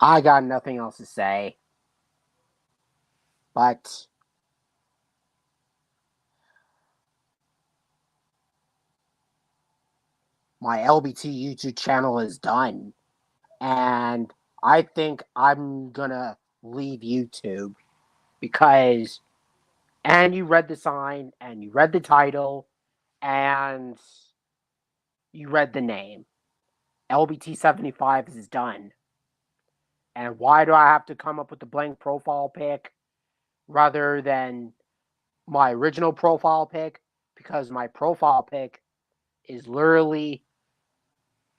I got nothing else to say, but my LBT YouTube channel is done. And I think I'm gonna leave YouTube because, and you read the sign, and you read the title, and you read the name. LBT 75 is done. And why do I have to come up with the blank profile pic rather than my original profile pic? Because my profile pic is literally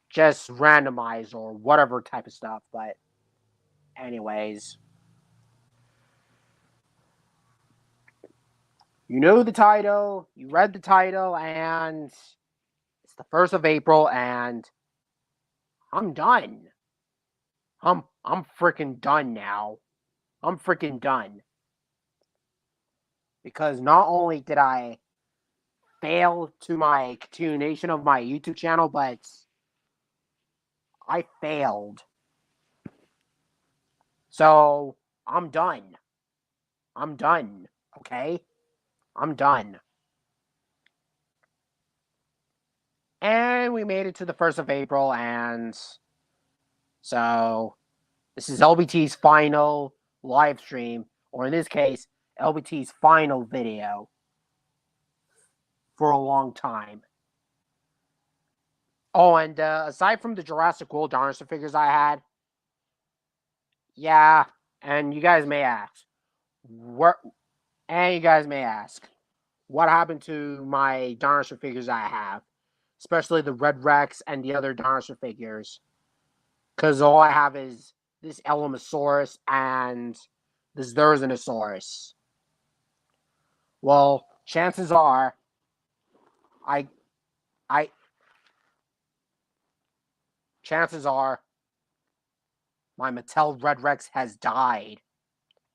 just randomized or whatever type of stuff. But anyways, you know the title, you read the title, and it's the 1st of April, and I'm done. I'm freaking done now. I'm freaking done. Because not only did I fail to my continuation of my YouTube channel, but I failed. So I'm done. I'm done. Okay? I'm done. And we made it to the 1st of April, and so this is LBT's final live stream, or in this case, LBT's final video for a long time. Oh, and aside from the Jurassic World dinosaur figures I had, yeah, and you guys may ask, what? And you guys may ask, what happened to my dinosaur figures I have, especially the Red Rex and the other dinosaur figures? Because all I have is this Elomosaurus and this Therizinosaurus. Well, chances are, I, I, chances are, my Mattel Red Rex has died,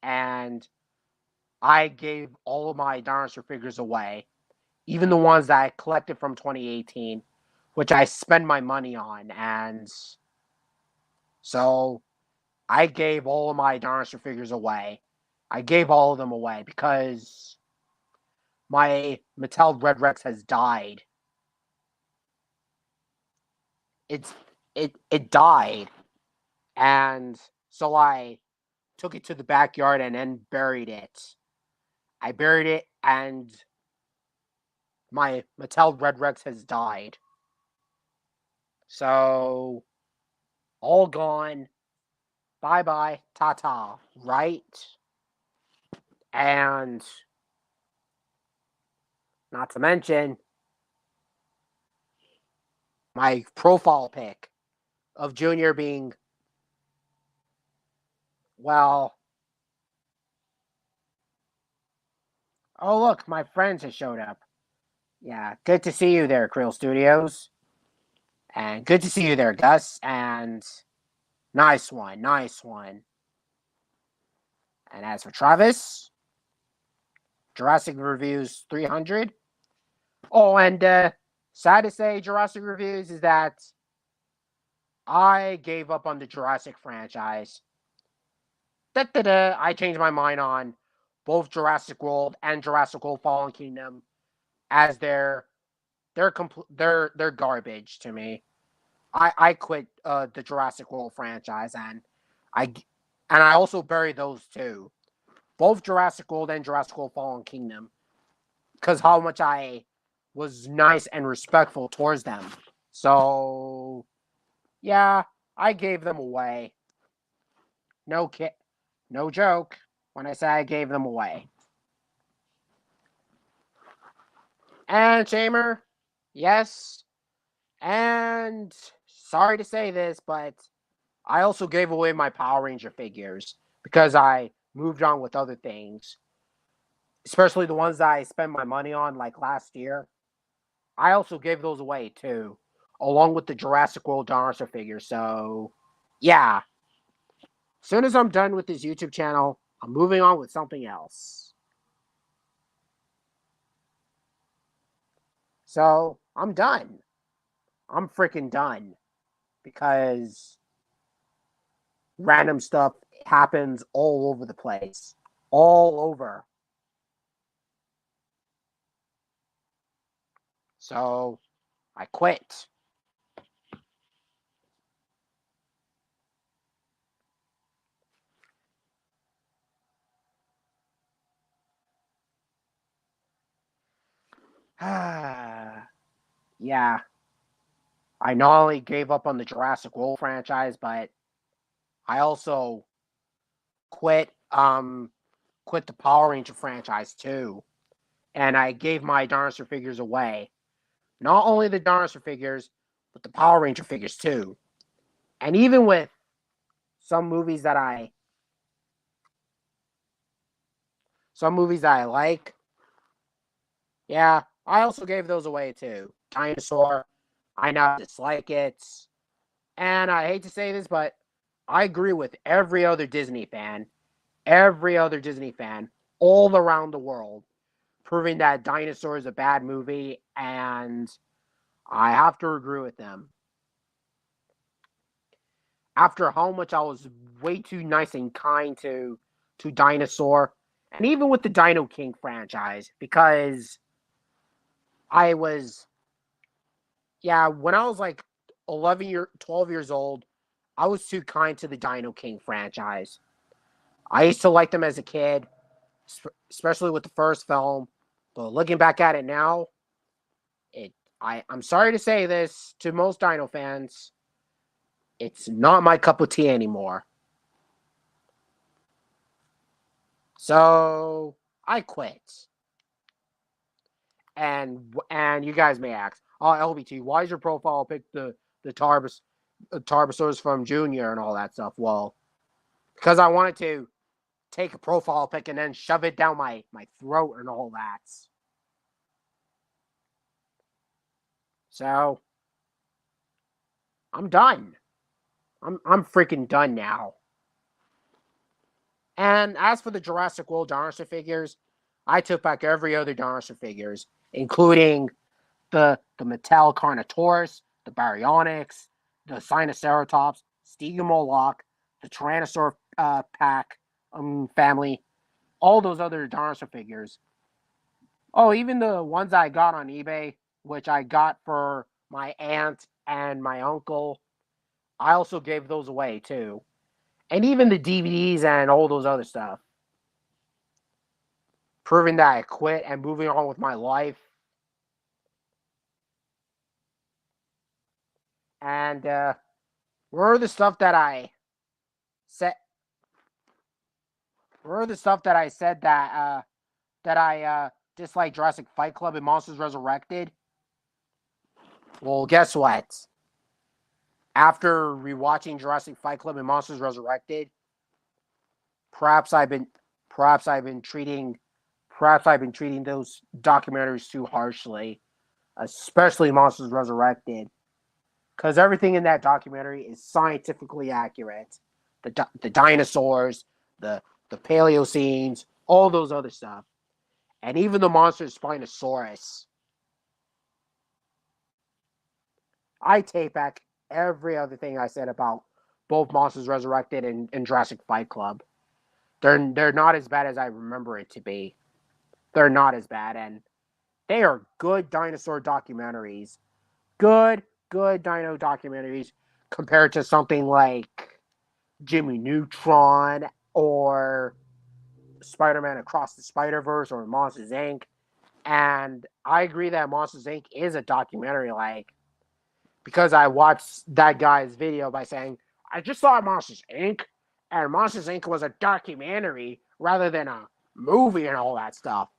and I gave all of my dinosaur figures away, even the ones that I collected from 2018, which I spend my money on, and so I gave all of my dinosaur figures away. I gave all of them away because my Mattel Red Rex has died. It died, and so I took it to the backyard and then buried it. I buried it, and my Mattel Red Rex has died. So all gone. Bye bye, ta ta. Right? And not to mention my profile pic of Junior being, well, oh look, my friends have showed up. Yeah, good to see you there, Krill Studios. And good to see you there, Gus. And nice one, nice one. And as for Travis, Jurassic Reviews 300. Oh, and sad to say, Jurassic Reviews is that I gave up on the Jurassic franchise. Da-da-da, I changed my mind on both Jurassic World and Jurassic World Fallen Kingdom as they're garbage to me. I quit the Jurassic World franchise, I I also buried those two, both Jurassic World and Jurassic World Fallen Kingdom, because how much I was nice and respectful towards them. So yeah, I gave them away. No joke when I say I gave them away. And Shamer, yes, and sorry to say this, but I also gave away my Power Ranger figures because I moved on with other things, especially the ones that I spent my money on, like last year. I also gave those away too, along with the Jurassic World dinosaur figures. So, yeah, as soon as I'm done with this YouTube channel, I'm moving on with something else. So, I'm done. I'm freaking done because random stuff happens all over the place. All over. So I quit. Yeah. I not only gave up on the Jurassic World franchise, but I also quit the Power Ranger franchise too. And I gave my dinosaur figures away. Not only the dinosaur figures, but the Power Ranger figures too. And even with some movies that I like, yeah, I also gave those away too. Dinosaur, I now dislike it. And I hate to say this, but I agree with every other Disney fan, all around the world, proving that Dinosaur is a bad movie, and I have to agree with them. After how much I was way too nice and kind to Dinosaur, and even with the Dino King franchise, because I was, yeah, when I was like 12 years old, I was too kind to the Dino King franchise. I used to like them as a kid, especially with the first film. But looking back at it now, I'm sorry to say this to most Dino fans, it's not my cup of tea anymore. So I quit. And you guys may ask, oh LBT, why is your profile pick the Tarbosaurus from Junior and all that stuff? Well, because I wanted to take a profile pic and then shove it down my throat and all that. So I'm done. I'm freaking done now. And as for the Jurassic World dinosaur figures, I took back every other dinosaur figures, including the Mattel Carnotaurus, the Baryonyx, the Sinoceratops, Stygimoloch, the Tyrannosaur pack family, all those other dinosaur figures. Oh, even the ones I got on eBay, which I got for my aunt and my uncle, I also gave those away too. And even the DVDs and all those other stuff. Proving that I quit and moving on with my life. And where are the stuff that I said? Where are the stuff that I said that I dislike Jurassic Fight Club and Monsters Resurrected? Well, guess what? After rewatching Jurassic Fight Club and Monsters Resurrected, perhaps I've been perhaps I've been treating perhaps I've been treating those documentaries too harshly, especially Monsters Resurrected, because everything in that documentary is scientifically accurate. The dinosaurs, the the Paleocenes, all those other stuff, and even the monster Spinosaurus. I take back every other thing I said about both Monsters Resurrected and Jurassic Fight Club. They're not as bad as I remember it to be. They're not as bad, and they are good dinosaur documentaries. Good, good dino documentaries compared to something like Jimmy Neutron or Spider-Man Across the Spider-Verse or Monsters Inc. And I agree that Monsters Inc. is a documentary, like, because I watched that guy's video by saying, I just saw Monsters Inc. and Monsters Inc. was a documentary rather than a movie and all that stuff.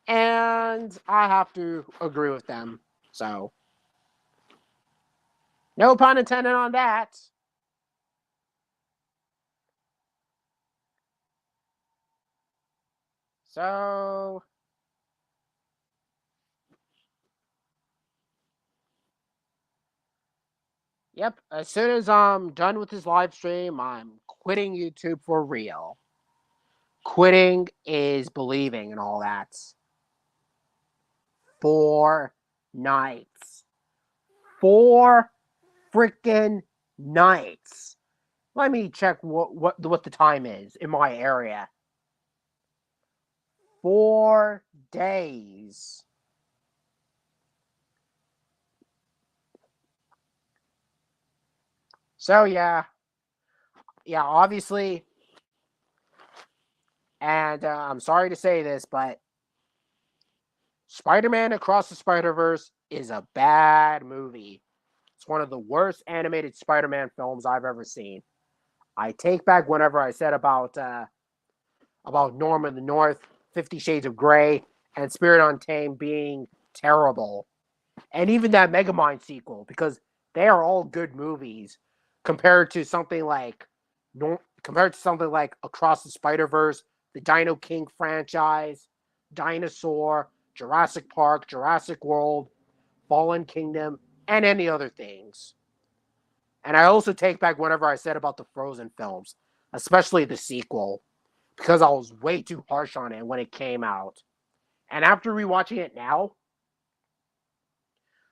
And I have to agree with them. So, no pun intended on that. So, yep, as soon as I'm done with this live stream, I'm quitting YouTube for real. Quitting is believing and all that. 4 nights. 4 freaking nights. Let me check what the time is in my area. 4 days. So yeah, obviously, and I'm sorry to say this, but Spider-Man Across the Spider-Verse is a bad movie. It's one of the worst animated Spider-Man films I've ever seen. I take back whatever I said about Norm in the North, 50 Shades of Grey, and Spirit Untamed being terrible. And even that Megamind sequel, because they are all good movies compared to something like Across the Spider-Verse, the Dino King franchise, Dinosaur, Jurassic Park, Jurassic World, Fallen Kingdom, and any other things. And I also take back whatever I said about the Frozen films, especially the sequel, because I was way too harsh on it when it came out. And after rewatching it now,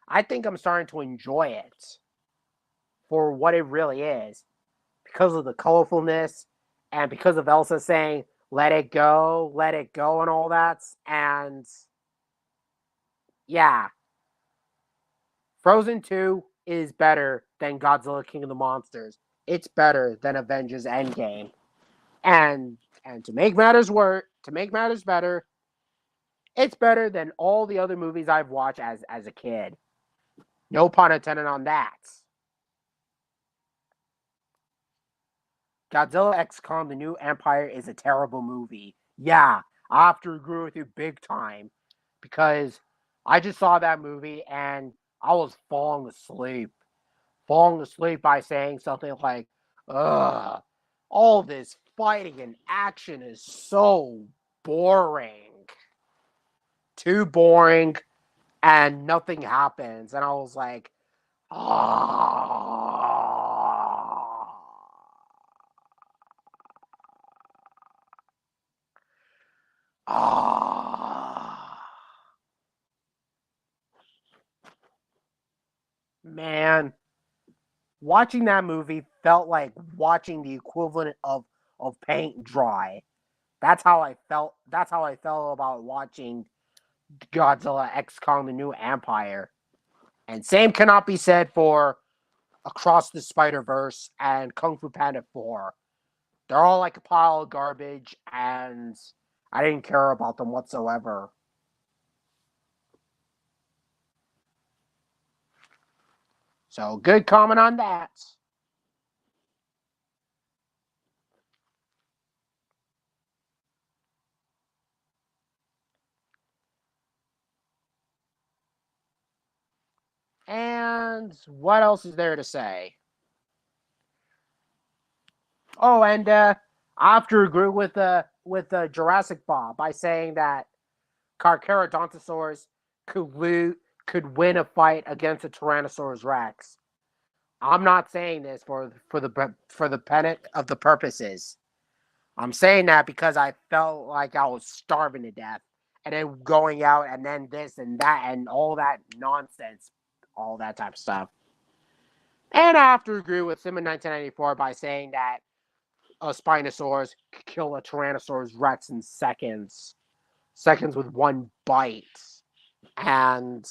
I think I'm starting to enjoy it for what it really is because of the colorfulness and because of Elsa saying, let it go, and all that. And yeah, Frozen 2 is better than Godzilla King of the Monsters. It's better than Avengers Endgame. And to make matters better, it's better than all the other movies I've watched as a kid. No pun intended on that. Godzilla X Kong: The New Empire is a terrible movie. Yeah, I have to agree with you big time because I just saw that movie and I was falling asleep by saying something like, "Ugh, all this fighting and action is so boring, too boring, and nothing happens." And I was like, "Ah." Ah, man, watching that movie felt like watching the equivalent of paint dry. That's how I felt. That's how I felt about watching Godzilla X Kong: The New Empire. And same cannot be said for Across the Spider Verse and Kung Fu Panda 4. They're all like a pile of garbage, and I didn't care about them whatsoever. So good comment on that. And what else is there to say? Oh, and I have to agree with Jurassic Bob by saying that Carcharodontosaurus could win a fight against a Tyrannosaurus Rex. I'm not saying this for the pennant of the purposes. I'm saying that because I felt like I was starving to death, and then going out and then this and that and all that nonsense, all that type of stuff. And I have to agree with him in 1994 by saying that a Spinosaurus could kill a Tyrannosaurus Rex in seconds with one bite. And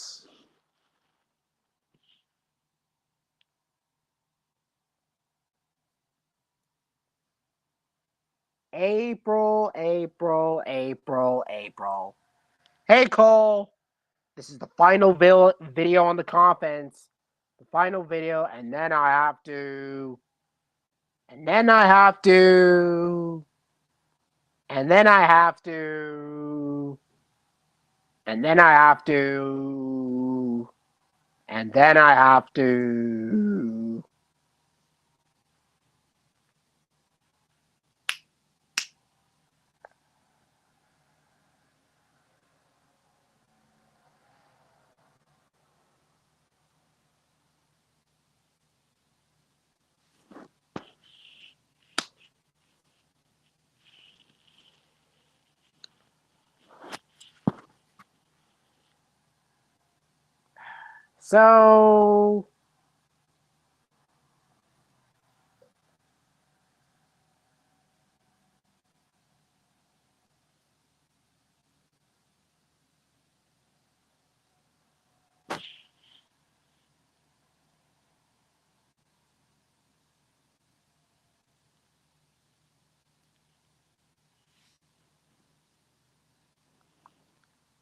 April. Hey Cole, this is the final video on the conference. The final video, and then I have to, and then I have to, and then I have to, and then I have to, and then I have to. So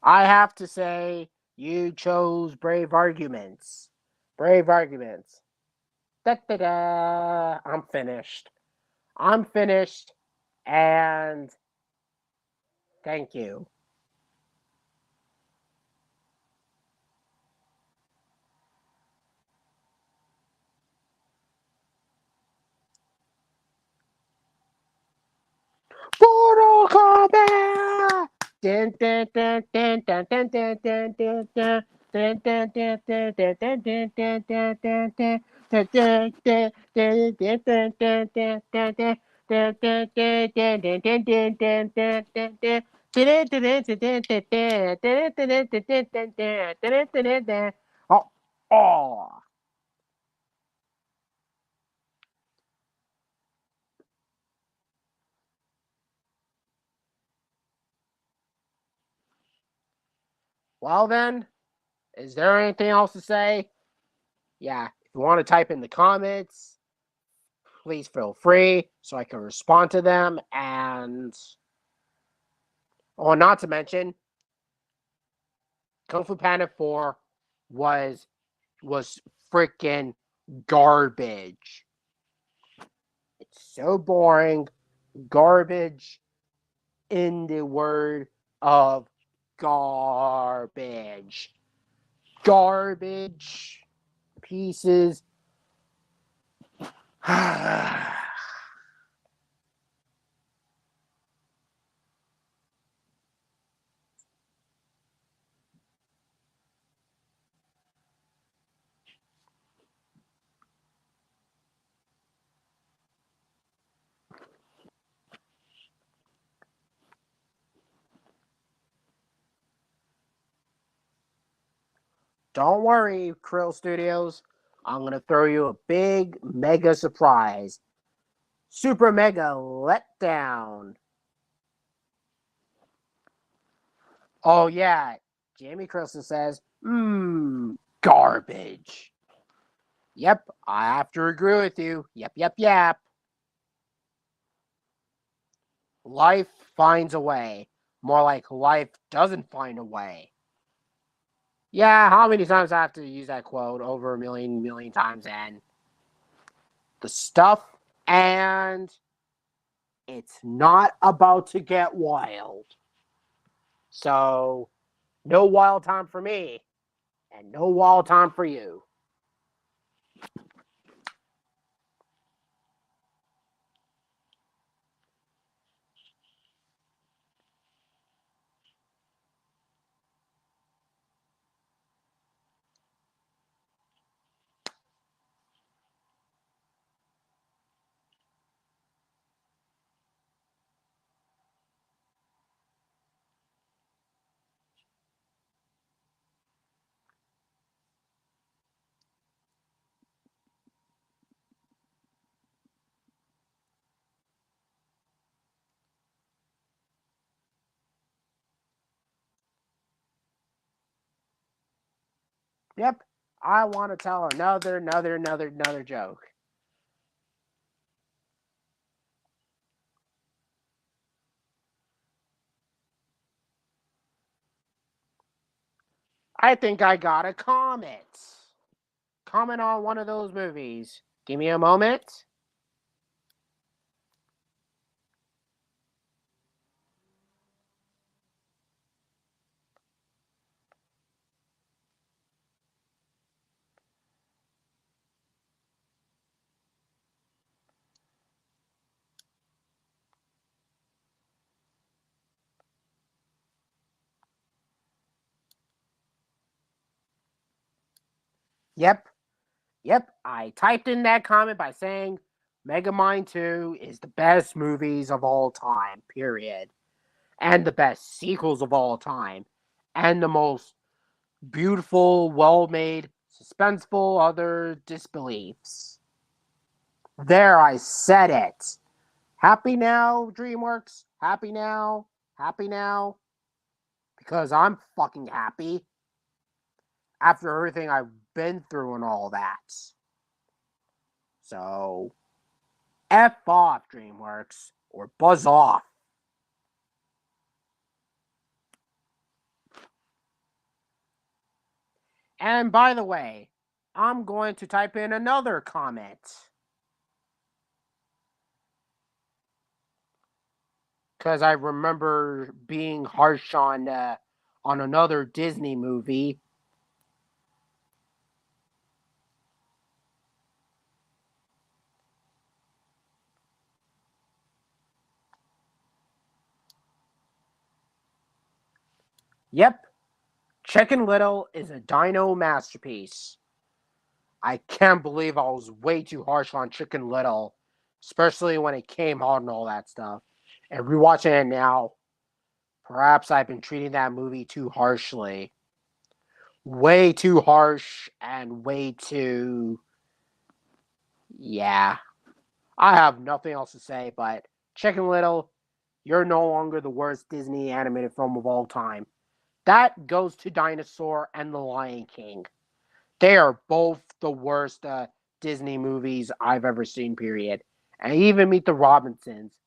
I have to say, you chose brave arguments. Brave arguments. Da da da. I'm finished. I'm finished. And thank you. Mortal Kombat! Dun, dun, dun, dun, dun, dun, dun, dun, dun, dun. Dun, dun, dun, dun, dun, dun, dun, dun, dun, dun, dun. Dun, dun, dun, dun, dun, dun, dun, dun, dun, dun. Dun, dun, dun, dun, dun, dun, dun, dun, dun, dun, dun. Dun, dun, dun, dun, dun, dun, dun. Dun, dun, dun, dun, dun, dun, dun. Dun, dun, dun, dun. Oh, oh. Well then, is there anything else to say? Yeah, if you want to type in the comments, please feel free so I can respond to them. And, oh, not to mention, Kung Fu Panda 4 was was freaking garbage. It's so boring, garbage in the word of garbage. Garbage pieces. Don't worry, Krill Studios. I'm going to throw you a big mega surprise. Super mega letdown. Oh, yeah. Jamie Crystal says, garbage. Yep, I have to agree with you. Yep, yep, yep. Life finds a way. More like life doesn't find a way. Yeah, how many times I have to use that quote? Over a million times. And the stuff, and it's not about to get wild. So, no wild time for me, and no wild time for you. Yep, I want to tell another joke. I think I got a comment. Comment on one of those movies. Give me a moment. Yep, yep. I typed in that comment by saying Megamind 2 is the best movies of all time, period. And the best sequels of all time. And the most beautiful, well made, suspenseful other disbeliefs. There, I said it. Happy now, DreamWorks? Happy now? Happy now? Because I'm fucking happy after everything I've been through and all that. So, F off, DreamWorks, or buzz off. And by the way, I'm going to type in another comment because I remember being harsh on another Disney movie. Yep, Chicken Little is a dino masterpiece. I can't believe I was way too harsh on Chicken Little, especially when it came out and all that stuff. And rewatching it now, perhaps I've been treating that movie too harshly. Way too harsh and way too. Yeah. I have nothing else to say, but Chicken Little, you're no longer the worst Disney animated film of all time. That goes to Dinosaur and The Lion King. They are both the worst Disney movies I've ever seen, period. And even Meet the Robinsons.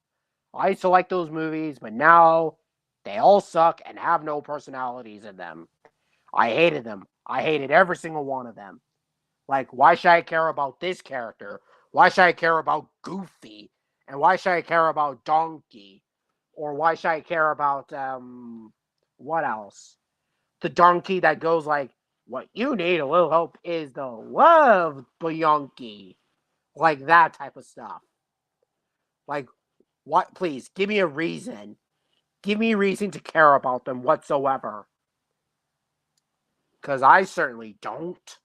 I used to like those movies, but now they all suck and have no personalities in them. I hated them. I hated every single one of them. Like, why should I care about this character? Why should I care about Goofy? And why should I care about Donkey? Or why should I care about what else? The donkey that goes like, "What you need a little help is the love, Bianchi." Like that type of stuff. Like, what? Please give me a reason. Give me a reason to care about them whatsoever. Because I certainly don't.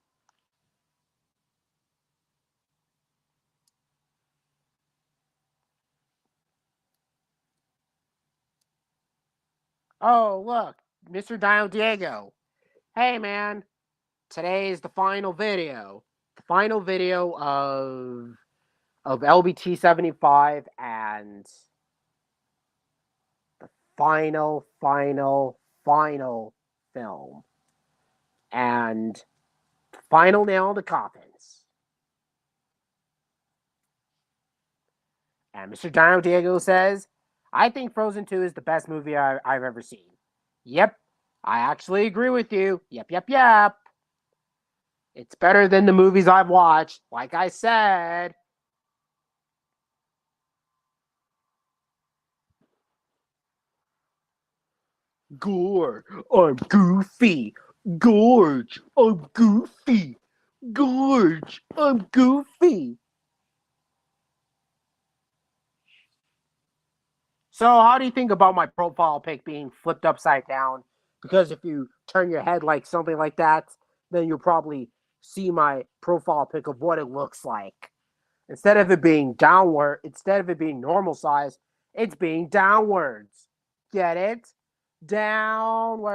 Oh, look, Mr. Dino Diego. Hey, man. Today is the final video. The final video of LBT 75 and the final film. And final nail in the coffins. And Mr. Dino Diego says, I think Frozen 2 is the best movie I've ever seen. Yep, I actually agree with you. Yep. It's better than the movies I've watched. Like I said, Gore, I'm goofy. Gorge, I'm goofy. Gorge, I'm goofy. So, how do you think about my profile pic being flipped upside down? Because if you turn your head like something like that, then you'll probably see my profile pic of what it looks like. Instead of it being downward, instead of it being normal size, it's being downwards. Get it? Downwards.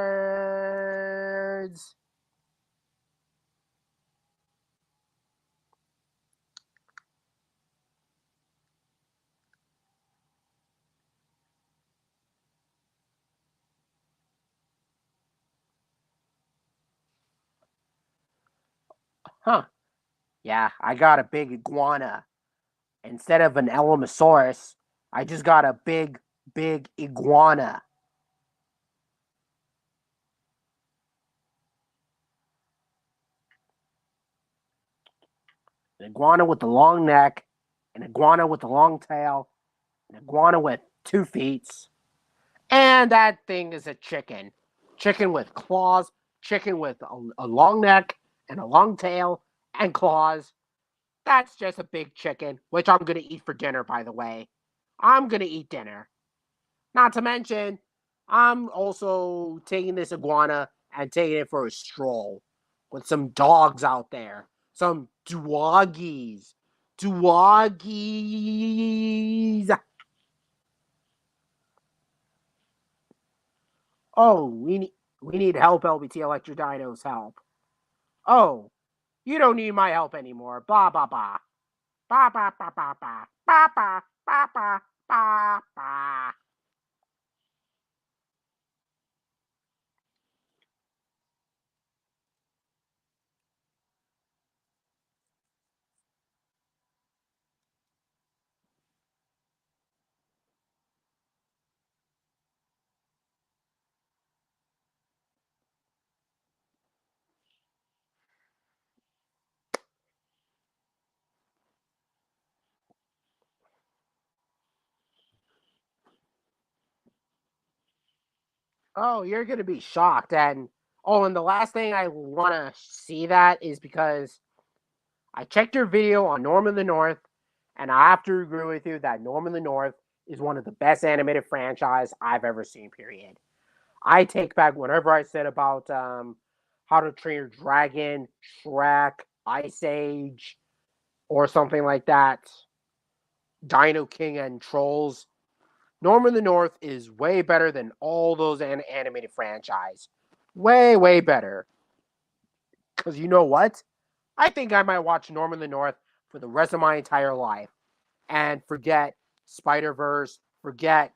Huh. Yeah, I got a big iguana. Instead of an Elamosaurus, I just got a big iguana. An iguana with the long neck, an iguana with a long tail, an iguana with 2 feet, and that thing is a chicken. Chicken with claws, chicken with a long neck and a long tail and claws. That's just a big chicken, which I'm gonna eat for dinner, by the way. I'm gonna eat dinner. Not to mention, I'm also taking this iguana and taking it for a stroll with some dogs out there. Some doggies. Doggies. Oh, we need help, LBT Electro Dinos help. Oh, you don't need my help anymore. Blah blah blah. Ba ba ba ba ba. Ba ba ba ba ba ba. Oh, you're gonna be shocked. And the last thing I want to see that is because I checked your video on Norman the North, and I have to agree with you that Norman the North is one of the best animated franchise I've ever seen. Period. I take back whatever I said about How to Train Your Dragon, Shrek, Ice Age, or something like that. Dino King and Trolls. Norman the North is way better than all those animated franchise. Way, way better. Because you know what? I think I might watch Norman the North for the rest of my entire life and forget Spider Verse, forget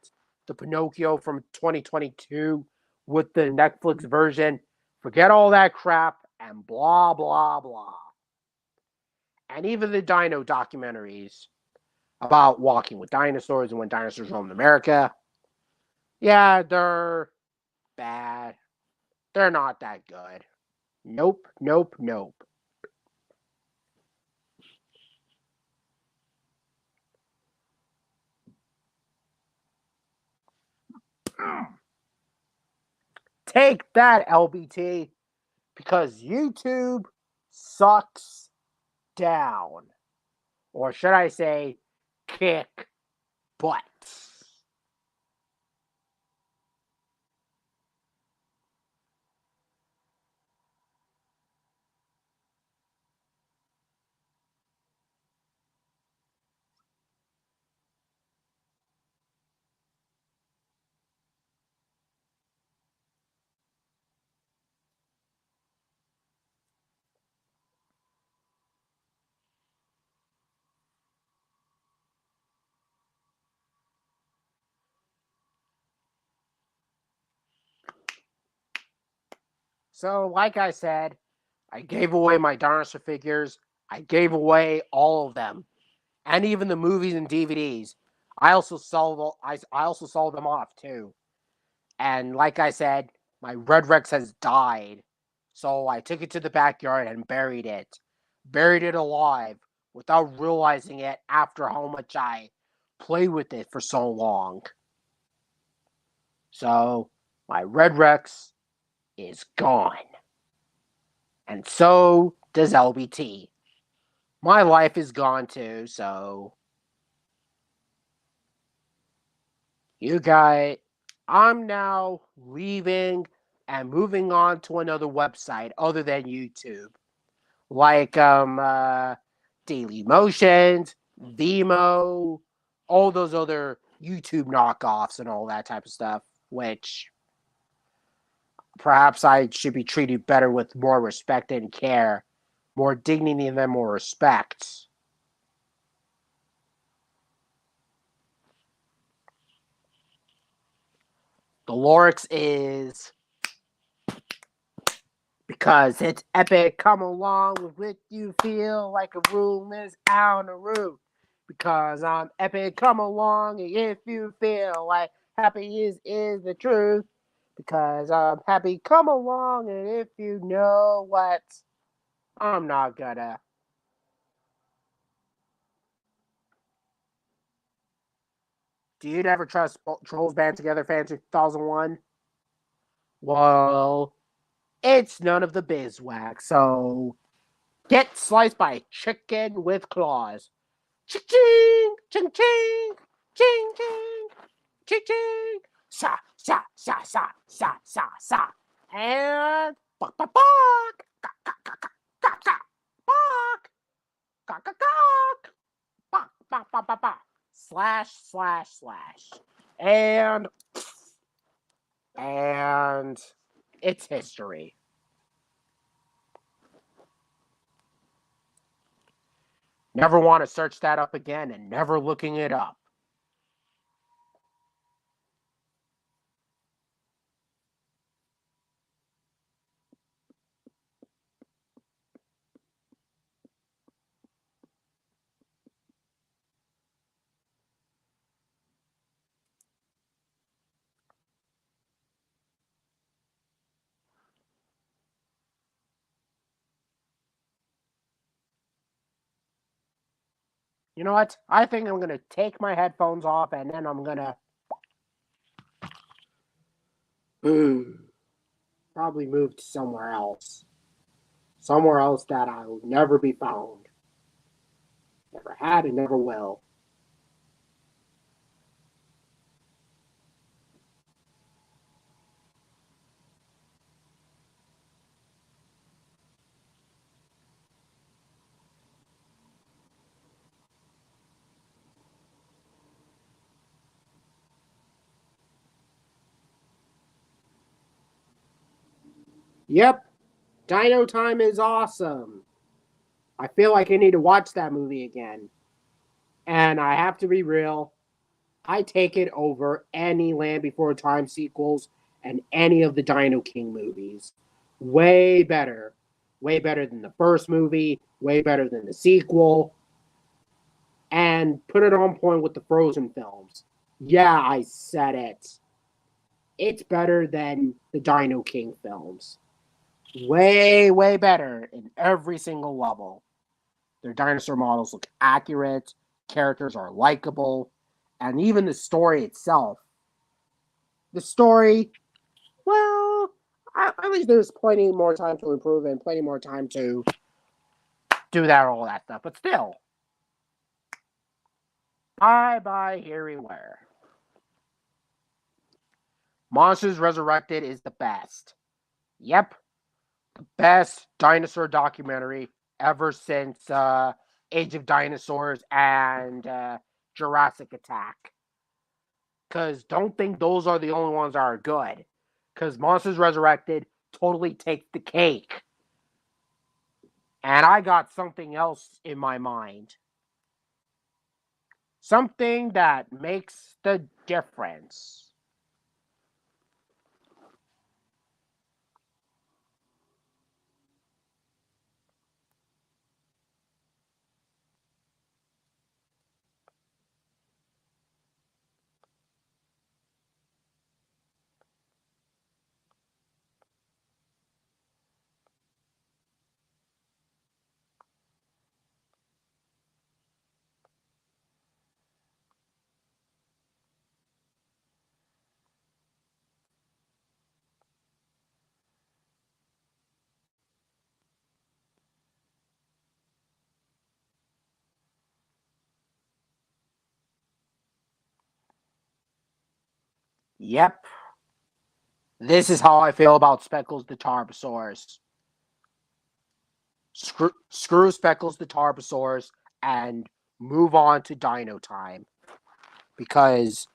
the Pinocchio from 2022 with the Netflix version, forget all that crap, and blah, blah, blah. And even the dino documentaries about walking with dinosaurs and when dinosaurs roamed America. Yeah, they're bad. They're not that good. Nope, nope, nope. Take that, LBT, because YouTube sucks down. Or should I say, kick butt. So, like I said, I gave away my dinosaur figures. I gave away all of them, and even the movies and DVDs. I also sold them off too. And like I said, my Red Rex has died. So I took it to the backyard and buried it. Buried it alive without realizing it after how much I played with it for so long. So my Red Rex is gone. And so does LBT. My life is gone too, so you guys, I'm now leaving and moving on to another website other than YouTube. Like Daily Motions, Vimo, all those other YouTube knockoffs and all that type of stuff, which perhaps I should be treated better with more respect and care, more dignity and then more respect. The Lorix is because it's epic. Come along with it. You feel like a room is out of room. Because I'm epic. Come along if you feel like happy is the truth. Because I'm happy. Come along and if you know what, I'm not gonna. Do you ever trust Trolls Band Together fans 2001? Well, it's none of the bizwax. So get sliced by a chicken with claws. Ching ching, ching ching, ching ching, ching ching. Sa sa sa sa sa sa sa. And bok bok bok. Gok gok gok gok gok gok. Bok. Gok gok gok. Bok bok bok bok bok. Slash slash slash. And and it's history. Never want to search that up again and never looking it up. You know what? I think I'm gonna take my headphones off and then I'm gonna Hmm. Probably moved somewhere else. Somewhere else that I will never be found. Never had and never will. Yep, Dino Time is awesome. I feel like I need to watch that movie again. And I have to be real, I take it over any Land Before Time sequels and any of the Dino King movies. Way better. Way better than the first movie, way better than the sequel, and put it on point with the Frozen films. Yeah, I said it. It's better than the Dino King films. Way, way better in every single level. Their dinosaur models look accurate, characters are likable, and even the story itself. The story, well, at least there's plenty more time to improve and plenty more time to do that all that stuff. But still, bye bye, here we were. Monsters Resurrected is the best. Yep, the best dinosaur documentary ever since Age of Dinosaurs and Jurassic Attack. Because don't think those are the only ones that are good. Because Monsters Resurrected totally takes the cake. And I got something else in my mind. Something that makes the difference. Yep. This is how I feel about Speckles the Tarbosaurus. Screw Speckles the Tarbosaurus and move on to Dino Time. Because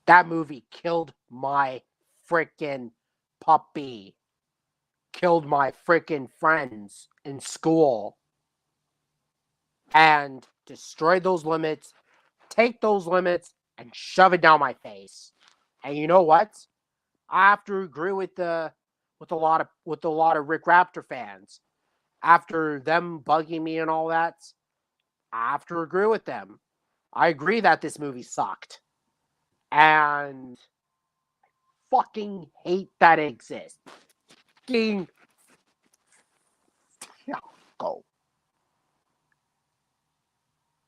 that movie killed my freaking puppy. Killed my freaking friends in school. And destroyed those limits. Take those limits and shove it down my face. And you know what? I have to agree with a lot of Rick Raptor fans. After them bugging me and all that, I have to agree with them. I agree that this movie sucked. And fucking hate that it exists. Fucking go.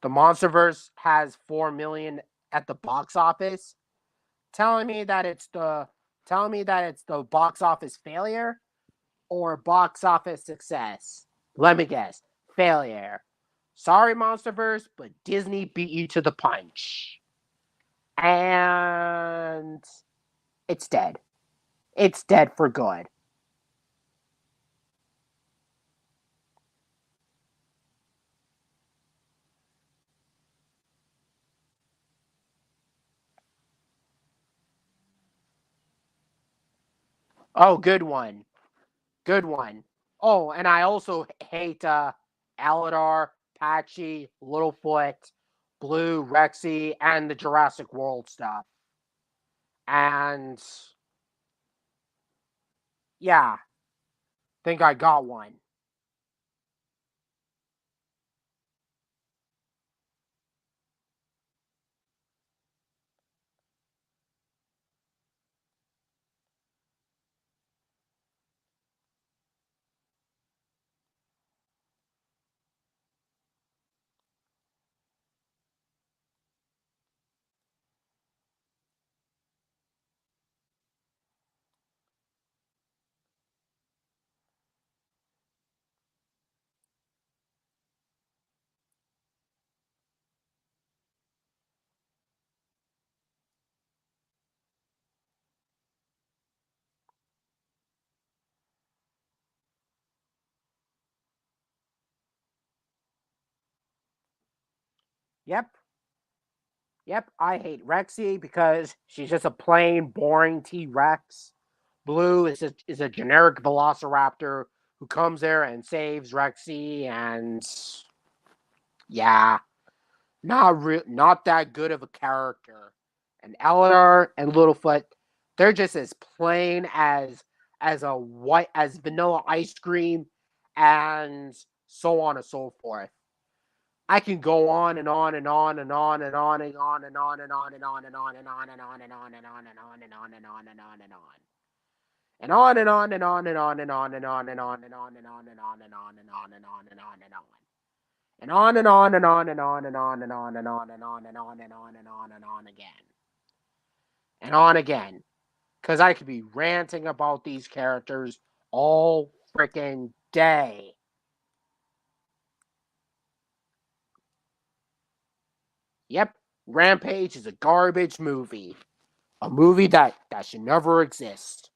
The Monsterverse has 4 million at the box office. Telling me that it's the box office failure or box office success. Let me guess. Failure. Sorry, Monsterverse, but Disney beat you to the punch. And it's dead. It's dead for good. Oh, good one. Good one. Oh, and I also hate Aladar, Patchy, Littlefoot, Blue, Rexy, and the Jurassic World stuff. And yeah, think I got one. Yep. Yep, I hate Rexy because she's just a plain, boring T Rex. Blue is a generic velociraptor who comes there and saves Rexy, and yeah, not that good of a character. And Eleanor and Littlefoot, they're just as plain as vanilla ice cream, and so on and so forth. I can go on and on and on and on and on and on and on and on and on and on and on and on and on and on and on and on and on and on and on. And on and on and on and on and on and on and on and on and on and on and on and on and on and on and on. And on and on and on and on and on and on and on and on and on and on and on and on again. And on again. Because I could be ranting about these characters all freaking day. Yep, Rampage is a garbage movie. A movie that should never exist.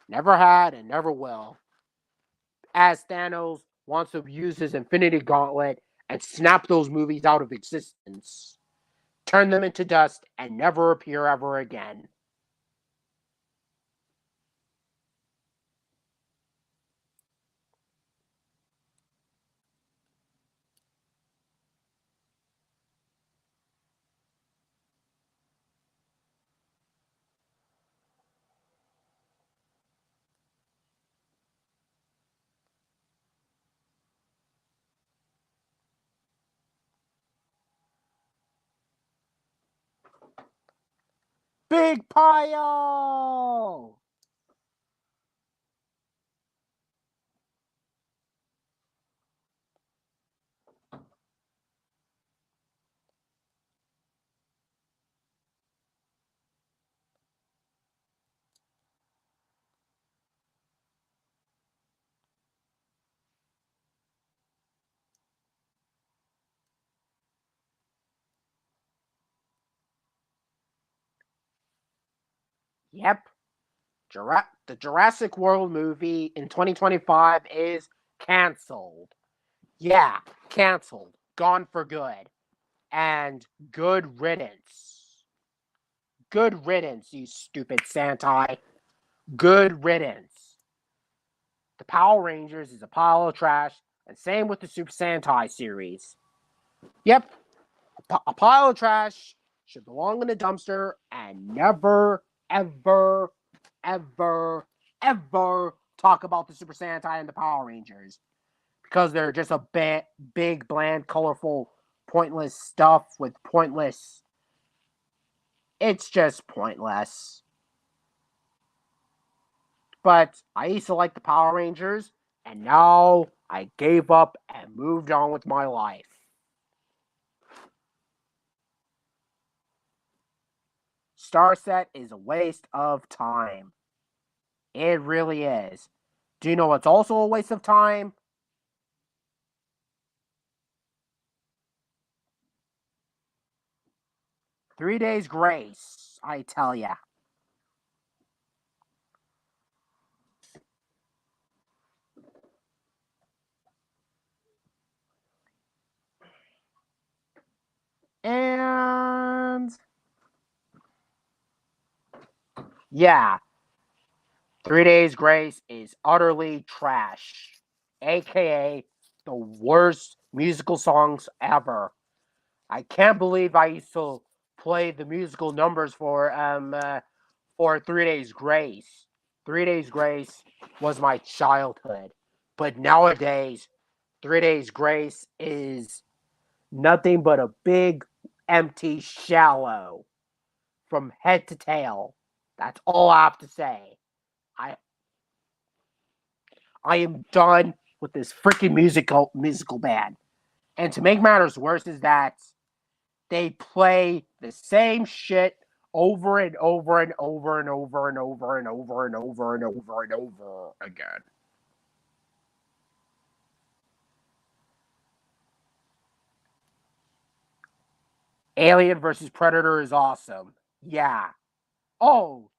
Never had and never will. As Thanos wants to use his Infinity Gauntlet and snap those movies out of existence. Turn them into dust and never appear ever again. Big pile! Yep. The Jurassic World movie in 2025 is canceled. Yeah, canceled. Gone for good. And good riddance. Good riddance, you stupid Santai. Good riddance. The Power Rangers is a pile of trash, and same with the Super Sentai series. Yep, a pile of trash should belong in a dumpster and never, ever, ever, ever talk about the Super Sentai and the Power Rangers because they're just a big, bland, colorful, pointless stuff with pointless. It's just pointless. But I used to like the Power Rangers, and now I gave up and moved on with my life. Starset is a waste of time. It really is. Do you know what's also a waste of time? 3 Days Grace, I tell ya. And yeah, 3 Days Grace is utterly trash, aka the worst musical songs ever. I can't believe I used to play the musical numbers for 3 Days Grace. 3 Days Grace was my childhood, but nowadays 3 Days Grace is nothing but a big empty shallow from head to tail. That's all I have to say. I I am done with this freaking musical band. And to make matters worse is that they play the same shit over and over and over and over and over and over and over and over and over again. Alien versus Predator is awesome. Yeah. Oh,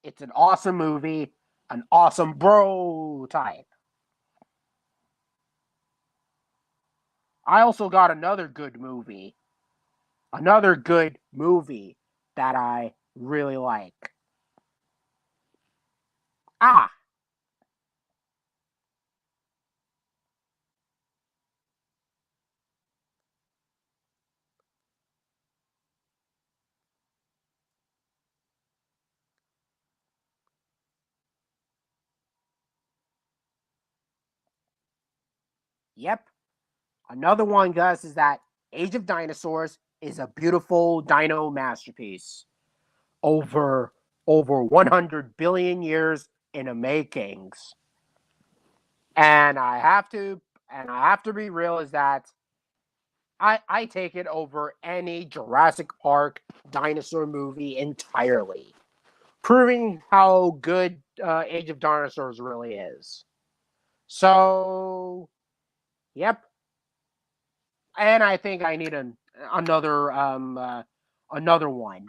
it's an awesome movie, an awesome bro type. I also got another good movie. Another good movie that I really like. Ah, yep. Another one, Gus, is that Age of Dinosaurs is a beautiful dino masterpiece. Over over 100 billion years in the makings. And I have to be real is that I take it over any Jurassic Park dinosaur movie entirely, proving how good Age of Dinosaurs really is. So, yep. And I think I need another another one.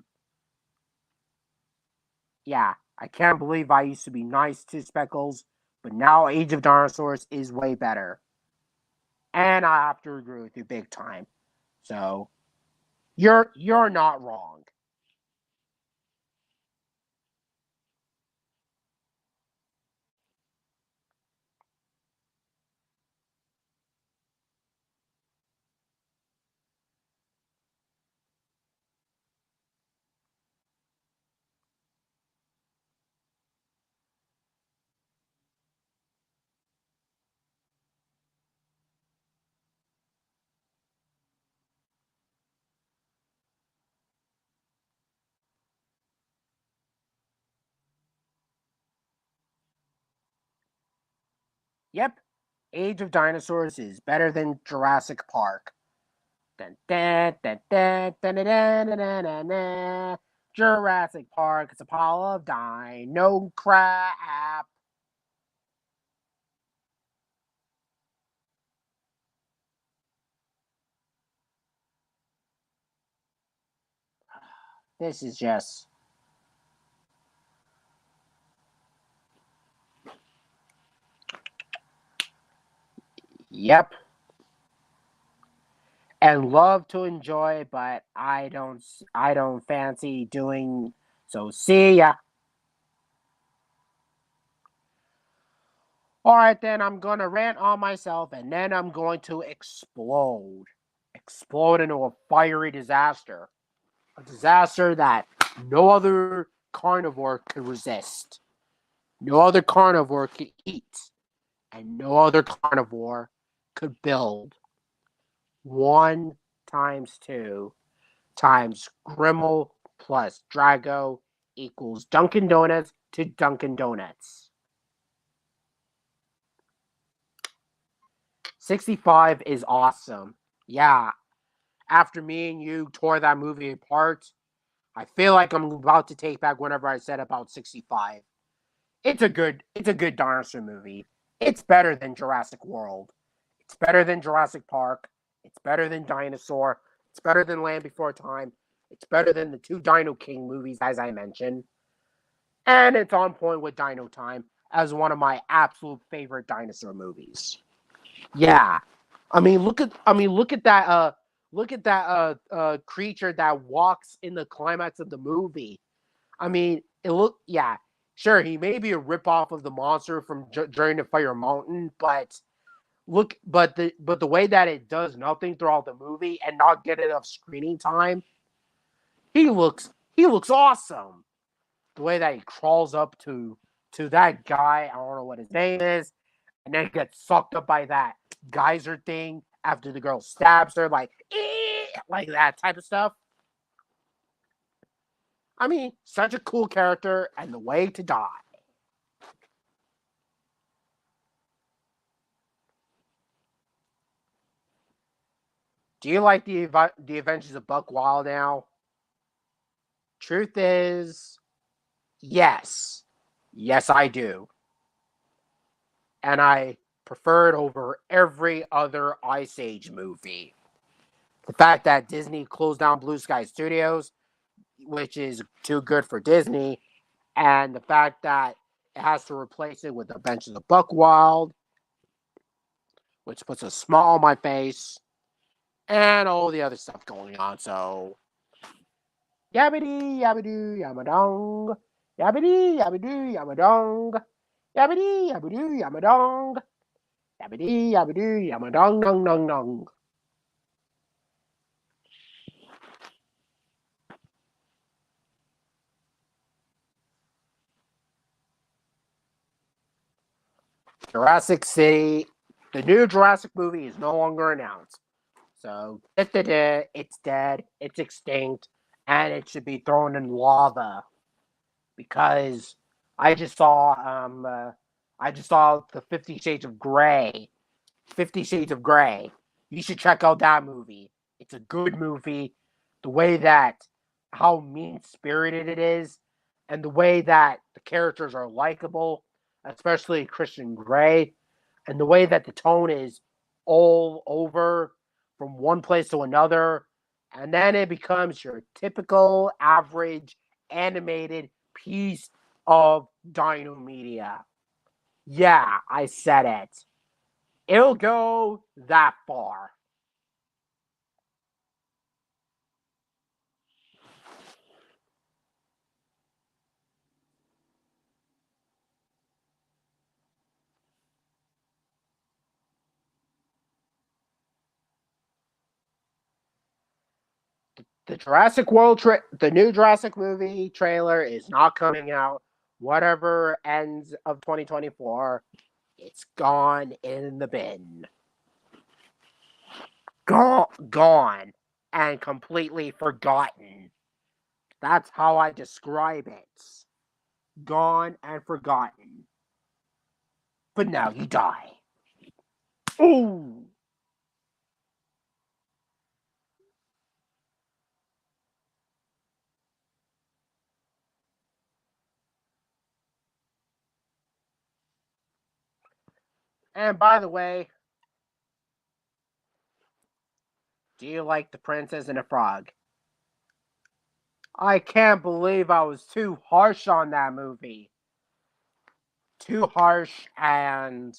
Yeah, I can't believe I used to be nice to Speckles, but now Age of Dinosaurs is way better. And I have to agree with you big time. So you're not wrong. Yep, Age of Dinosaurs is better than Jurassic Park. Dun, dun, dun, dun, dun, dun, dun, dun, dun, dun, dun. Jurassic Park is a pile of dino crap. This is just yep. And love to enjoy, but I don't fancy doing so. See ya. All right, then I'm gonna rant on myself, and then I'm going to explode into a fiery disaster, a disaster that no other carnivore could resist, no other carnivore could eat, and no other carnivore could build. One times two times Grimmel plus Drago equals Dunkin' Donuts to Dunkin' Donuts. 65 is awesome. Yeah, after me and you tore that movie apart, I feel like I'm about to take back whatever I said about 65. It's a good dinosaur movie. It's better than Jurassic World. It's better than Jurassic Park. It's better than Dinosaur. It's better than Land Before Time. It's better than the two Dino King movies, as I mentioned. And it's on point with Dino Time as one of my absolute favorite dinosaur movies. Yeah. Look at that creature that walks in the climax of the movie. I mean, it look yeah, sure, he may be a ripoff of the monster from Journey to Fire Mountain, but the way that it does nothing throughout the movie and not get enough screening time, he looks awesome. The way that he crawls up to that guy, I don't know what his name is, and then gets sucked up by that geyser thing after the girl stabs her, like that type of stuff. I mean, such a cool character and the way to die. Do you like the Adventures of Buck Wild now? Truth is, yes, yes, I do, and I prefer it over every other Ice Age movie. The fact that Disney closed down Blue Sky Studios, which is too good for Disney, and the fact that it has to replace it with Adventures of Buck Wild, which puts a smile on my face, and all the other stuff going on. So, yabbity yabbidoo yamadong, yabbity yabbidoo yamadong, yabbity yabbidoo yamadong, yabbity yabbidoo yamadong dong dong dong. Jurassic City, the new Jurassic movie is no longer announced. So, it's dead, it's extinct, and it should be thrown in lava because I just saw the 50 Shades of Grey. You should check out that movie. It's a good movie. The way that how mean spirited it is, and the way that the characters are likable, especially Christian Grey, and the way that the tone is all over from one place to another, and then it becomes your typical average animated piece of dino media. Yeah, I said it. It'll go that far. The new Jurassic movie trailer is not coming out. Whatever ends of 2024, it's gone in the bin. Gone and completely forgotten. That's how I describe it. Gone and forgotten. But now you die. Ooh. And by the way, do you like The Princess and the Frog? I can't believe I was too harsh on that movie. Too harsh, and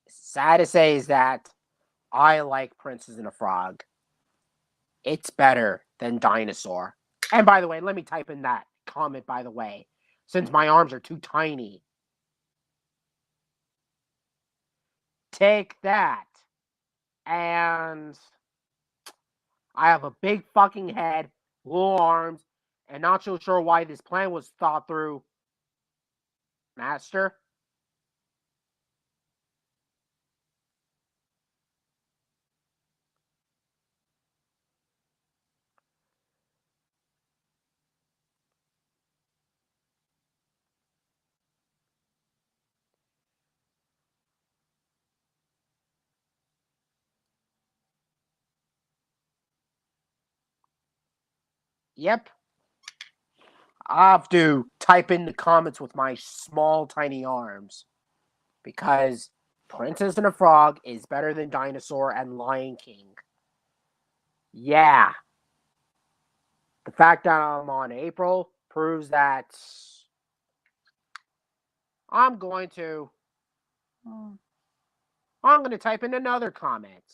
sad to say is that I like Princess and the Frog. It's better than Dinosaur. And by the way, let me type in that comment, by the way, since my arms are too tiny. Take that. And I have a big fucking head, little arms, and not so sure why this plan was thought through. Master? Yep. I have to type in the comments with my small, tiny arms because Princess and the Frog is better than Dinosaur and Lion King. Yeah. The fact that I'm on April proves that I'm going to I'm going to type in another comment.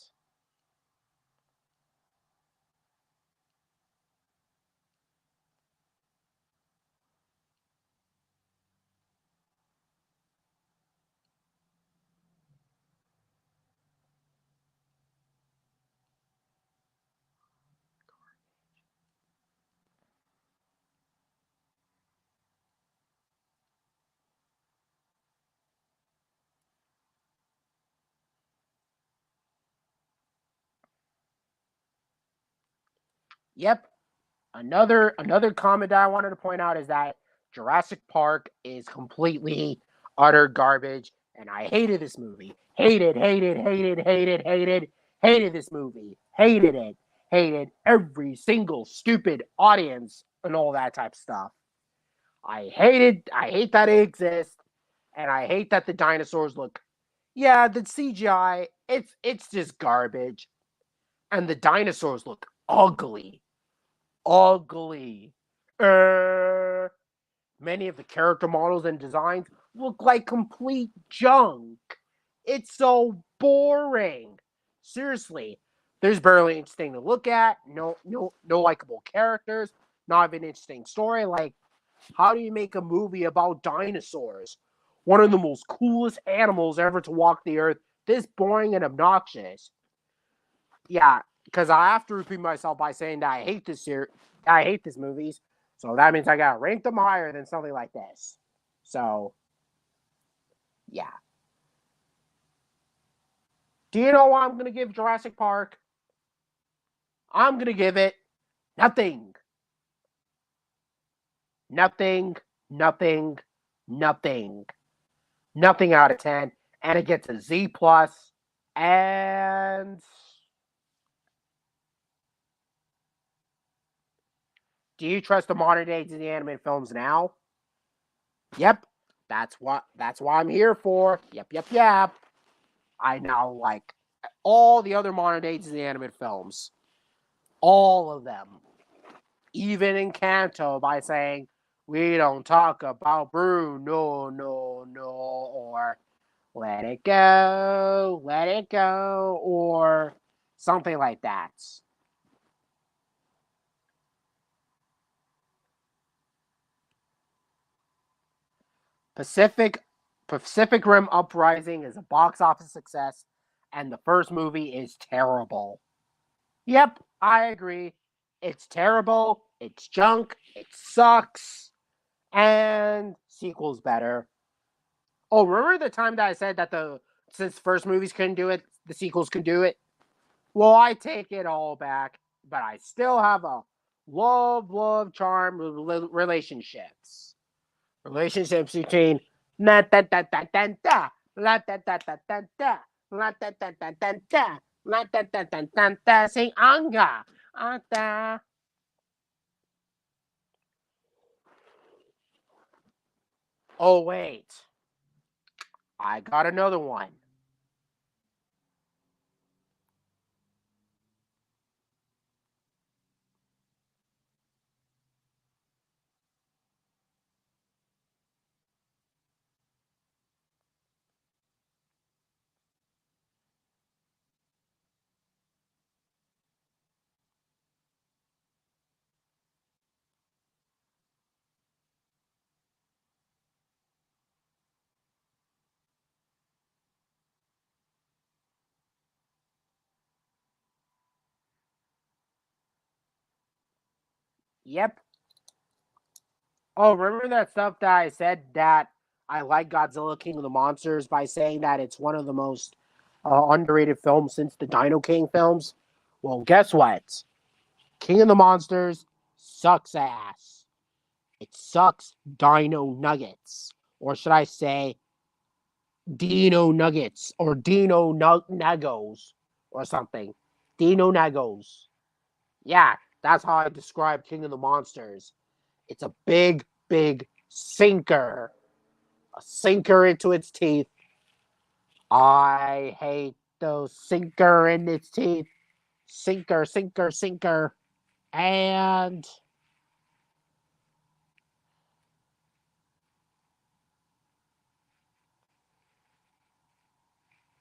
Yep. Another comment that I wanted to point out is that Jurassic Park is completely utter garbage, and I hated this movie. Hated this movie. Hated it. Hated every single stupid audience and all that type of stuff. I hate that it exists, and I hate that the dinosaurs look. Yeah, the CGI, it's just garbage, and the dinosaurs look ugly, ugly. Uh, Many of the character models and designs look like complete junk. It's so boring. Seriously, There's barely anything to look at. No likable characters. Not even an interesting story. Like, how do you make a movie about dinosaurs? One of the most coolest animals ever to walk the earth. This boring and obnoxious. Yeah, because I have to repeat myself by saying that I hate this series. I hate these movies. So that means I gotta rank them higher than something like this. So yeah. Do you know what I'm gonna give Jurassic Park? I'm gonna give it nothing. Nothing. Nothing. Nothing. Nothing out of 10. And it gets a Z plus. And do you trust the modern day Disney animated films now? Yep. That's why I'm here for. Yep. I now like all the other modern day Disney animated films. All of them. Even Encanto by saying, we don't talk about Bruno, no, or let it go, or something like that. Pacific Pacific Rim Uprising is a box office success, and the first movie is terrible. Yep, I agree. It's terrible. It's junk. It sucks. And sequel's better. Oh, remember the time that I said that the since first movies couldn't do it, the sequels can do it? Well, I take it all back, but I still have a love, charm relationships. Relationships between na da da da da da la da da da da da la da da da da da la da da da da da sing anga ata. Oh wait, I got another one. Yep. Oh, remember that stuff that I said that I like Godzilla King of the Monsters by saying that it's one of the most underrated films since the Dino King films? Well, guess what? King of the Monsters sucks ass. It sucks Dino Nuggets. Or should I say Dino Nuggets or Nagos or something. Dino Nagos. Yeah, that's how I describe King of the Monsters. It's a big sinker. A sinker into its teeth. I hate those sinker in its teeth. Sinker. And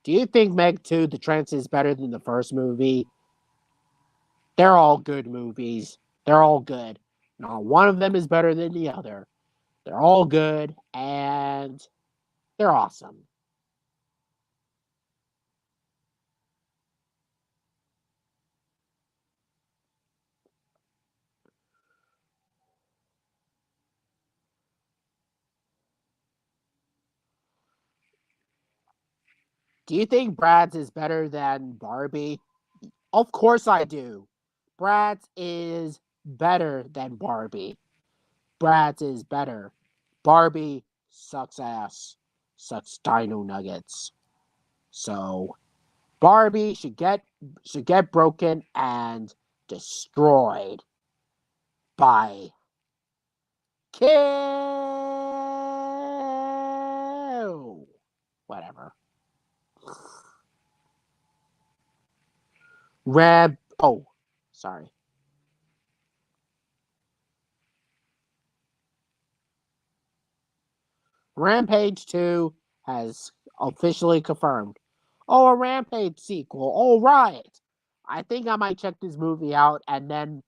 do you think Meg 2, The Trance, is better than the first movie? They're all good movies. They're all good. Not one of them is better than the other. They're all good and they're awesome. Do you think Brad's is better than Barbie? Of course I do. Brad's is better than Barbie. Brad's is better. Barbie sucks ass. Sucks dino nuggets. So Barbie should get broken and destroyed by kill. Whatever. Reb. Oh, sorry. Rampage 2 has officially confirmed. Oh, a Rampage sequel. All right. I think I might check this movie out and then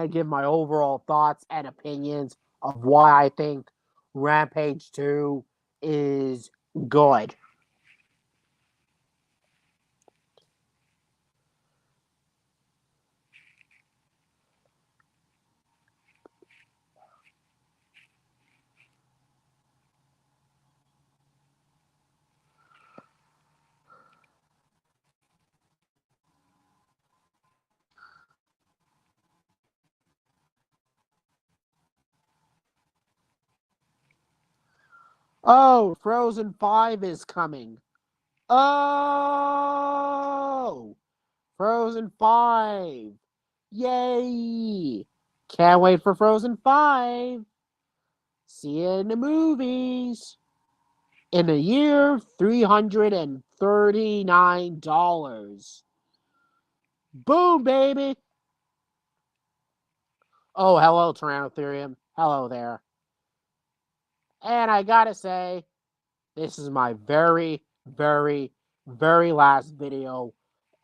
give my overall thoughts and opinions of why I think Rampage 2 is good. Oh, Frozen 5 is coming. Oh, Frozen 5. Yay! Can't wait for Frozen 5. See you in the movies. In a year, $339. Boom, baby. Oh, hello, Tyrannotherium. Hello there. And I gotta say, this is my very, very, very last video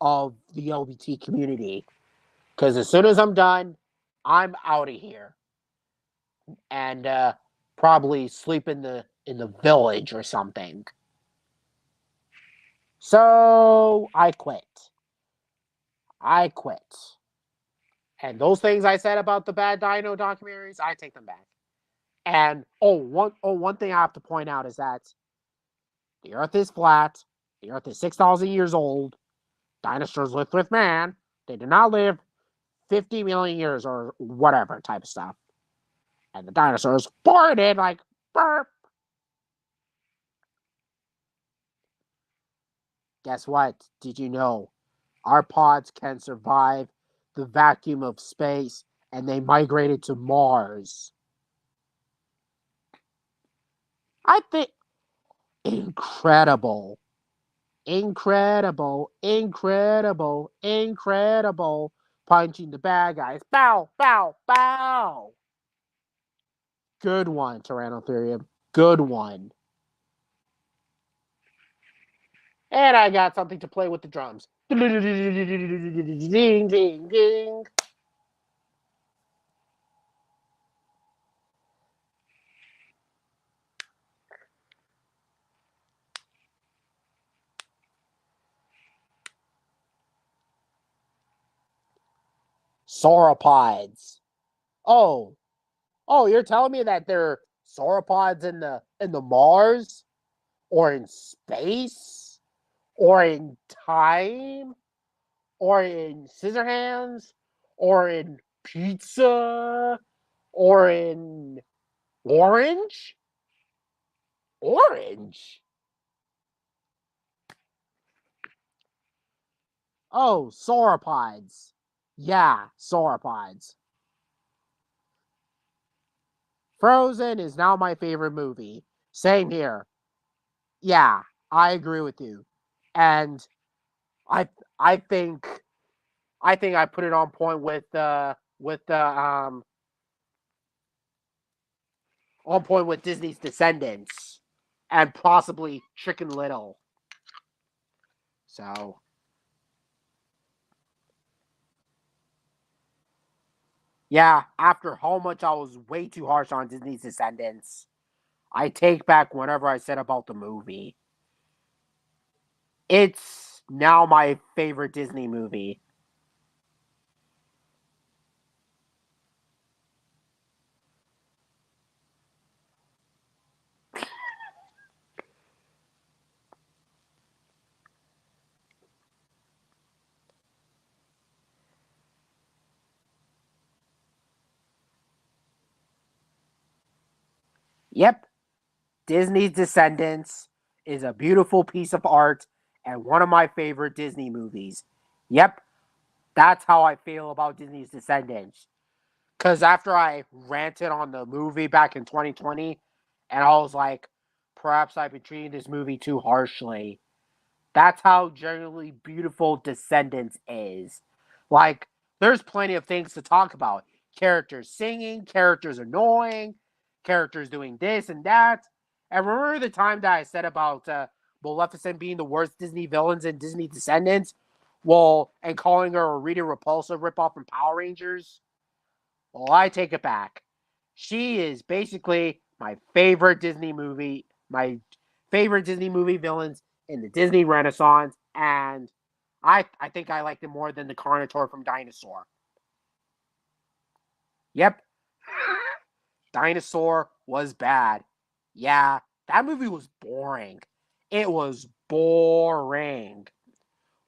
of the LBT community. Because as soon as I'm done, I'm out of here. And probably sleep in the village or something. So I quit. I quit. And those things I said about the bad dino documentaries, I take them back. And one thing I have to point out is that the Earth is flat. The Earth is 6,000 years old. Dinosaurs lived with man. They did not live 50 million years or whatever type of stuff. And the dinosaurs farted like burp. Guess what? Did you know our pods can survive the vacuum of space and they migrated to Mars? I think incredible. Incredible, incredible, incredible. Punching the bad guys. Bow, bow, bow. Good one, Tyrannotherium. Good one. And I got something to play with the drums. Ding, ding, ding. Sauropods. Oh, you're telling me that there are sauropods in the Mars, or in space, or in time, or in Scissorhands, or in pizza, or in orange? Orange? Oh, sauropods. Yeah, sauropods. Frozen is now my favorite movie. Same here. Yeah, I agree with you. And I I think I put it on point with on point with Disney's Descendants and possibly Chicken Little. So yeah, after how much I was way too harsh on Disney's Descendants, I take back whatever I said about the movie. It's now my favorite Disney movie. Yep, Disney's Descendants is a beautiful piece of art and one of my favorite Disney movies. Yep, that's how I feel about Disney's Descendants. Because after I ranted on the movie back in 2020, and I was like, perhaps I've been treating this movie too harshly. That's how generally beautiful Descendants is. Like, there's plenty of things to talk about. Characters singing, characters annoying, characters doing this and that. And remember the time that I said about Maleficent being the worst Disney villains in Disney Descendants? Well, and calling her a Rita Repulsa ripoff from Power Rangers? Well, I take it back. She is basically my favorite Disney movie, my favorite Disney movie villains in the Disney Renaissance, and I think I liked it more than the Carnotaur from Dinosaur. Yep, Dinosaur was bad. Yeah, that movie was boring. It was boring.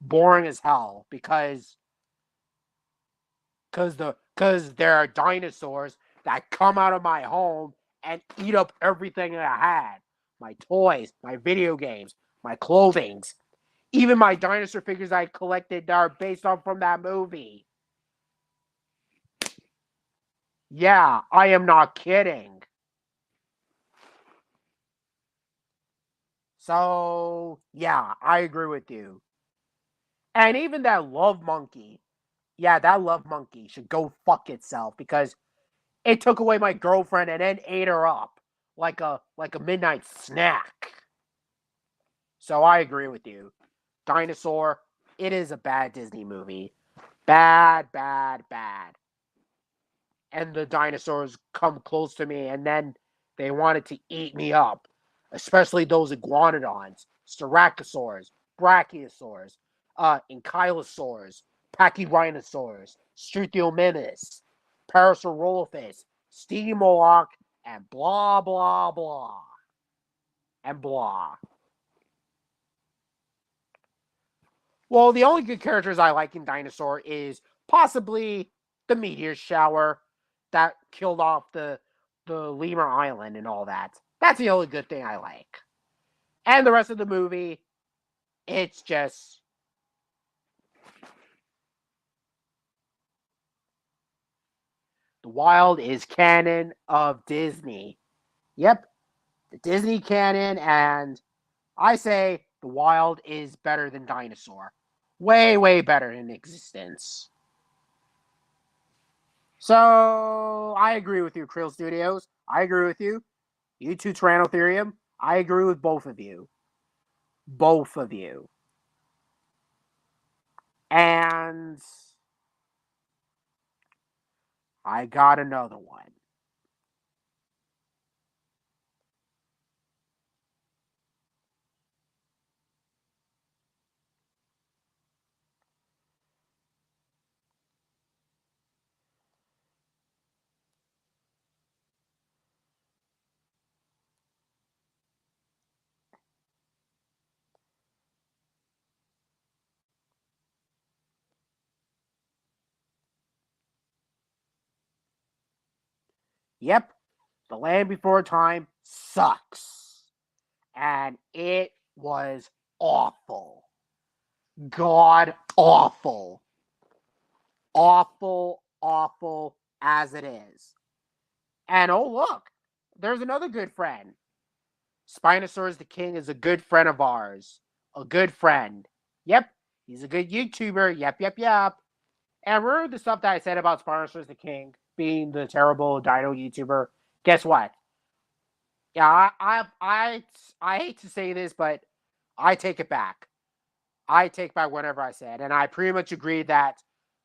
Boring as hell because there are dinosaurs that come out of my home and eat up everything that I had. My toys, my video games, my clothings, even my dinosaur figures I collected that are based on from that movie. Yeah, I am not kidding. So, yeah, I agree with you. And even that love monkey, yeah, that love monkey should go fuck itself because it took away my girlfriend and then ate her up like a midnight snack. So I agree with you. Dinosaur, it is a bad Disney movie. Bad, bad, bad. And the dinosaurs come close to me and then they wanted to eat me up. Especially those iguanodons, styracosaurs, brachiosaurs, ankylosaurs, pachyrhinosaurs, struthiomimus, parasaurolophus, steamoloch, and blah, blah, blah. And blah. Well, the only good characters I like in Dinosaur is possibly the meteor shower that killed off the Lemur Island and all that. That's the only good thing I like. And the rest of the movie, it's just the Wild is canon of Disney. Yep, the Disney canon, and I say the Wild is better than Dinosaur. Way, way better in existence. So I agree with you, Krill Studios. I agree with you. You two, Tyrannotherium. I agree with both of you. Both of you. And I got another one. Yep, The Land Before Time sucks. And it was awful. God awful. Awful, awful as it is. And oh, look, there's another good friend. Spinosaurus the King is a good friend of ours. A good friend. Yep, he's a good YouTuber. Yep, yep, yep. And remember the stuff that I said about Spinosaurus the King being the terrible dino YouTuber? Guess what? Yeah, I hate to say this, but I take it back. I take back whatever I said, and I pretty much agree that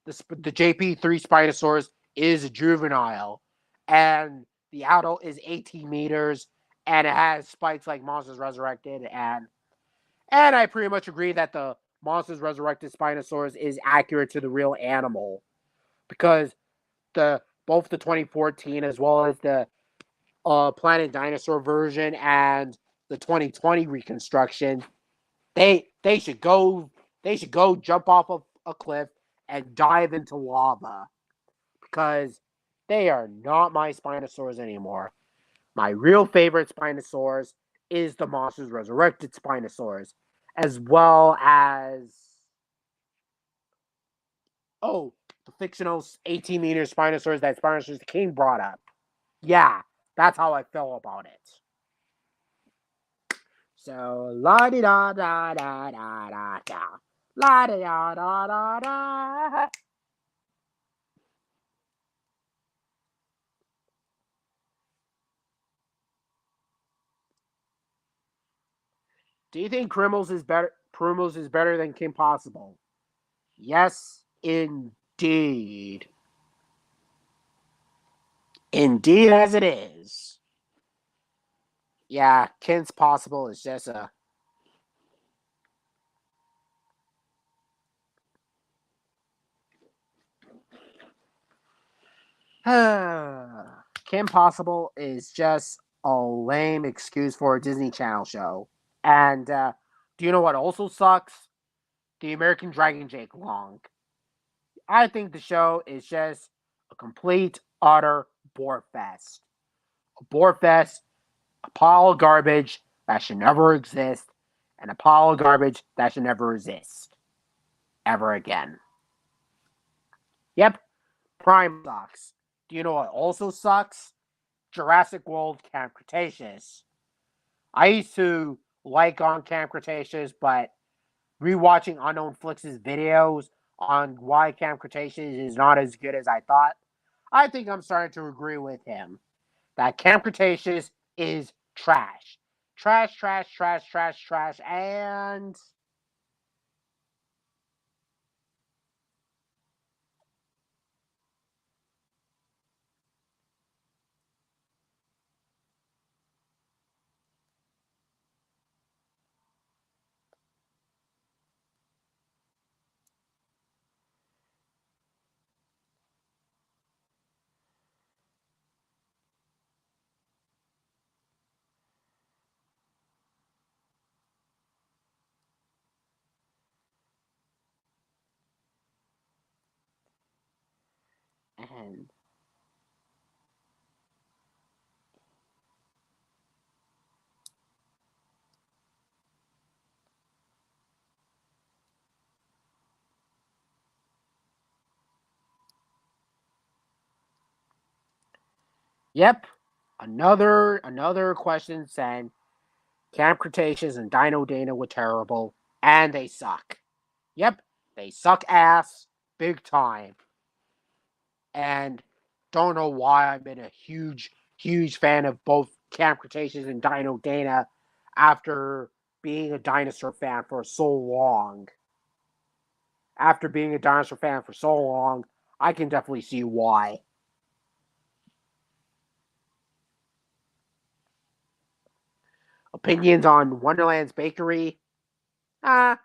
the JP3 Spinosaurus is a juvenile, and the adult is 18 meters, and it has spikes like Monsters Resurrected, and I pretty much agree that the Monsters Resurrected Spinosaurus is accurate to the real animal because the both the 2014 as well as the Planet Dinosaur version and the 2020 reconstruction, they should go jump off of a cliff and dive into lava because they are not my Spinosaurs anymore. My real favorite Spinosaurs is the Monsters Resurrected Spinosaurs, as well as oh, the fictional 18-meter Spinosaurs that Spinosaurus the King brought up. Yeah, that's how I feel about it. So la di da da da da da da. La di da da da da. Do you think Primals is better than Kim Possible? Yes, indeed. Indeed, as it is. Yeah, Kim's Possible is just a. Kim Possible is just a lame excuse for a Disney Channel show. And do you know what also sucks? The American Dragon Jake Long. I think the show is just a complete, utter bore fest. A bore fest, a pile of garbage that should never exist, and a pile of garbage that should never exist ever again. Yep, Prime sucks. Do you know what also sucks? Jurassic World Camp Cretaceous. I used to like on Camp Cretaceous, but rewatching Unknown Flix's videos on why Camp Cretaceous is not as good as I thought, I think I'm starting to agree with him that Camp Cretaceous is trash. Trash, trash, trash, trash, trash, and yep, another question saying Camp Cretaceous and Dino Dana were terrible, and they suck. Yep, they suck ass big time. And don't know why I've been a huge fan of both Camp Cretaceous and Dino Dana after being a dinosaur fan for so long. After being a dinosaur fan for so long, I can definitely see why. Opinions on Wonderland's Bakery? Ah,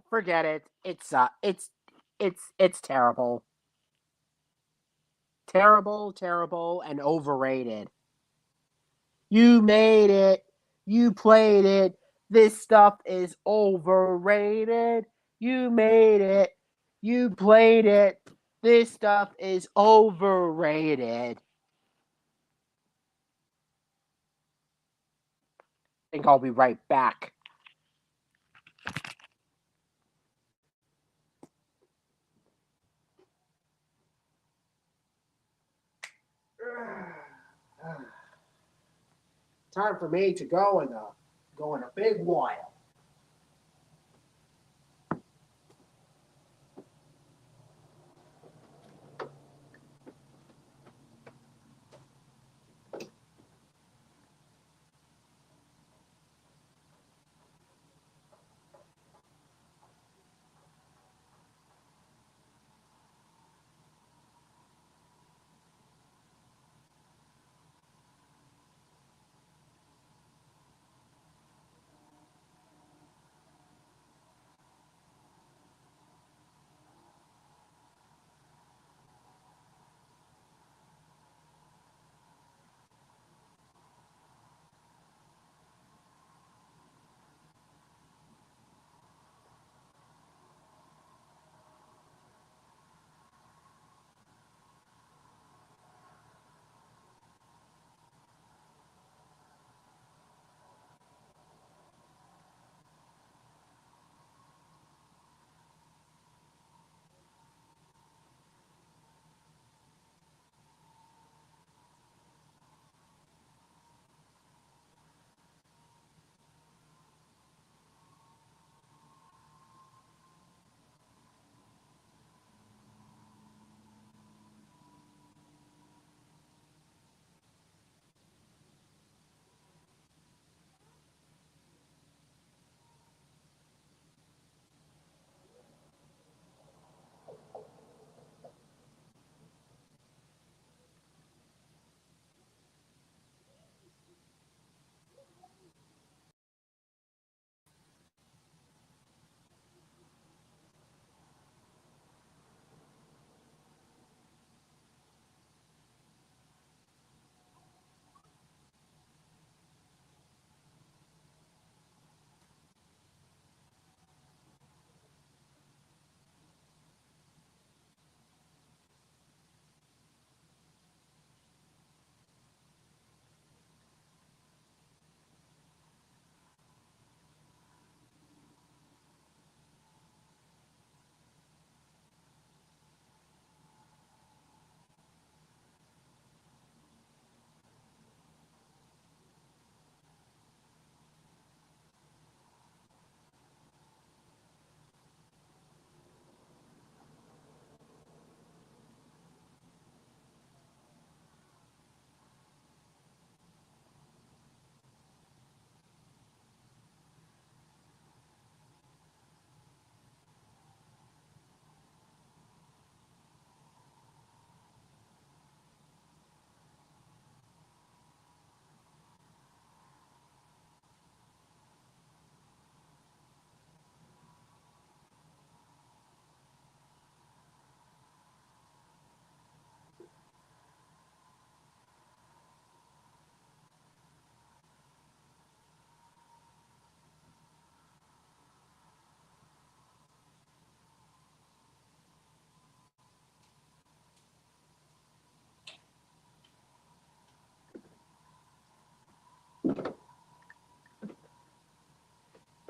forget it. It's terrible. Terrible, and overrated. You made it. You played it. This stuff is overrated. You made it. You played it. This stuff is overrated. I think I'll be right back. Time for me to go in a big while.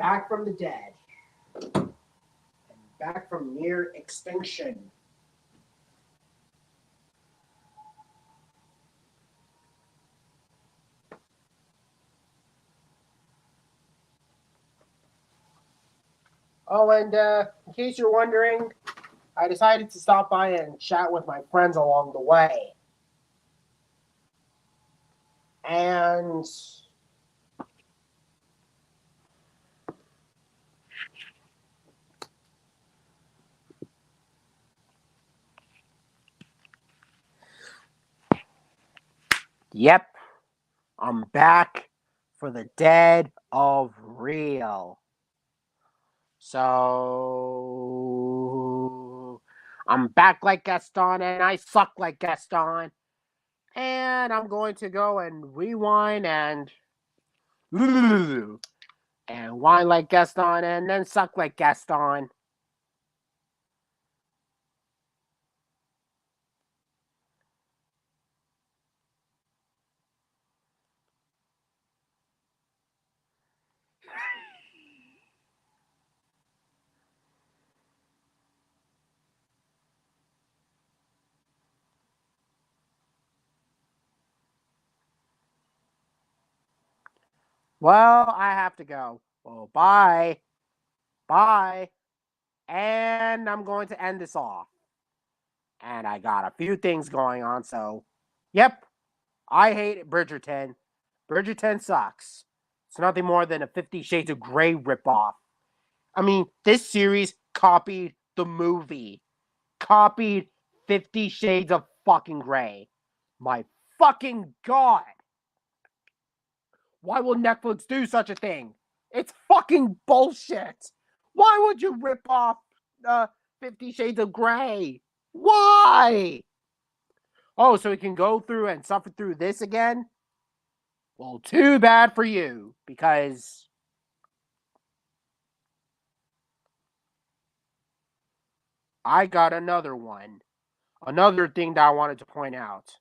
back from the dead, and back from near extinction. Oh, and in case you're wondering, I decided to stop by and chat with my friends along the way. And yep, I'm back for the dead of real. So I'm back like Gaston and I suck like Gaston. And I'm going to go and rewind and whine like Gaston and then suck like Gaston. Well, I have to go. Well, bye. Bye. And I'm going to end this off. And I got a few things going on, so yep, I hate Bridgerton. Bridgerton sucks. It's nothing more than a 50 Shades of Grey ripoff. I mean, this series copied the movie. Copied 50 Shades of fucking Grey. My fucking god. Why will Netflix do such a thing? It's fucking bullshit. Why would you rip off 50 Shades of Grey? Why? Oh, so we can go through and suffer through this again? Well, too bad for you, because I got another one. Another thing that I wanted to point out.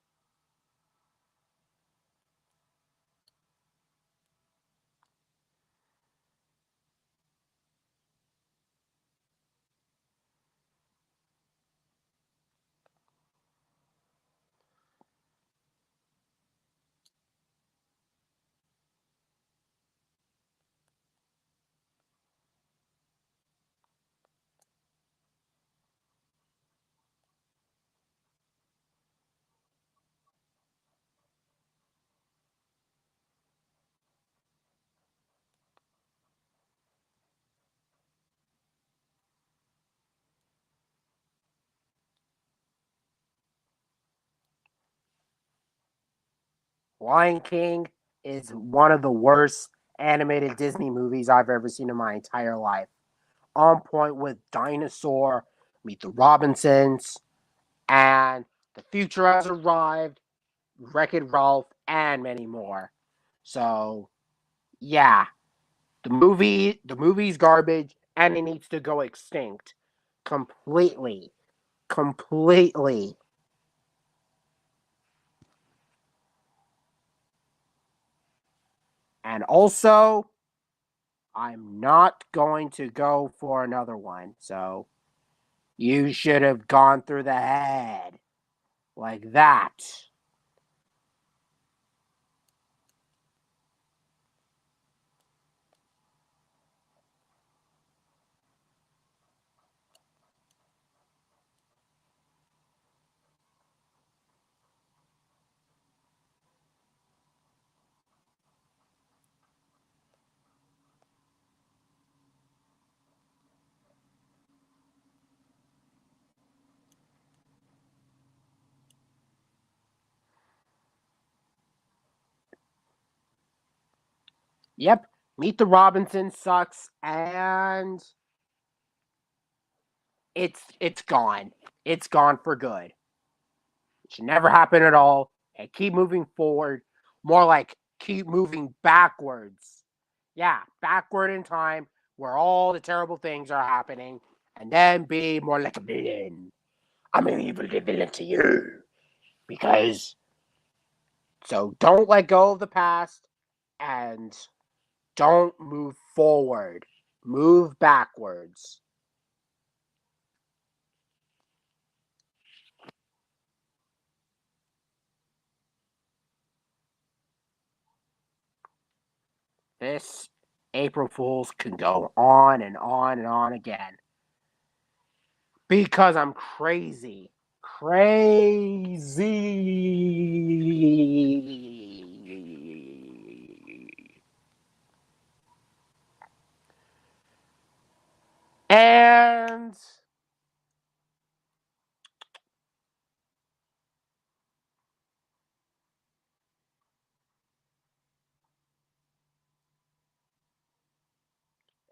Lion King is one of the worst animated Disney movies I've ever seen in my entire life. On point with Dinosaur, Meet the Robinsons, and The Future Has Arrived, Wreck-It Ralph, and many more. So, yeah, the movie's garbage, and it needs to go extinct completely, completely. And also, I'm not going to go for another one. So, you should have gone through the head like that. Yep, Meet the Robinson sucks, and it's gone. It's gone for good. It should never happen at all. And keep moving forward. More like keep moving backwards. Yeah, backward in time where all the terrible things are happening, and then be more like a villain. I'm an evil villain to you. Because so don't let go of the past and don't move forward. Move backwards. This April Fools can go on and on and on again. Because I'm crazy. Crazy.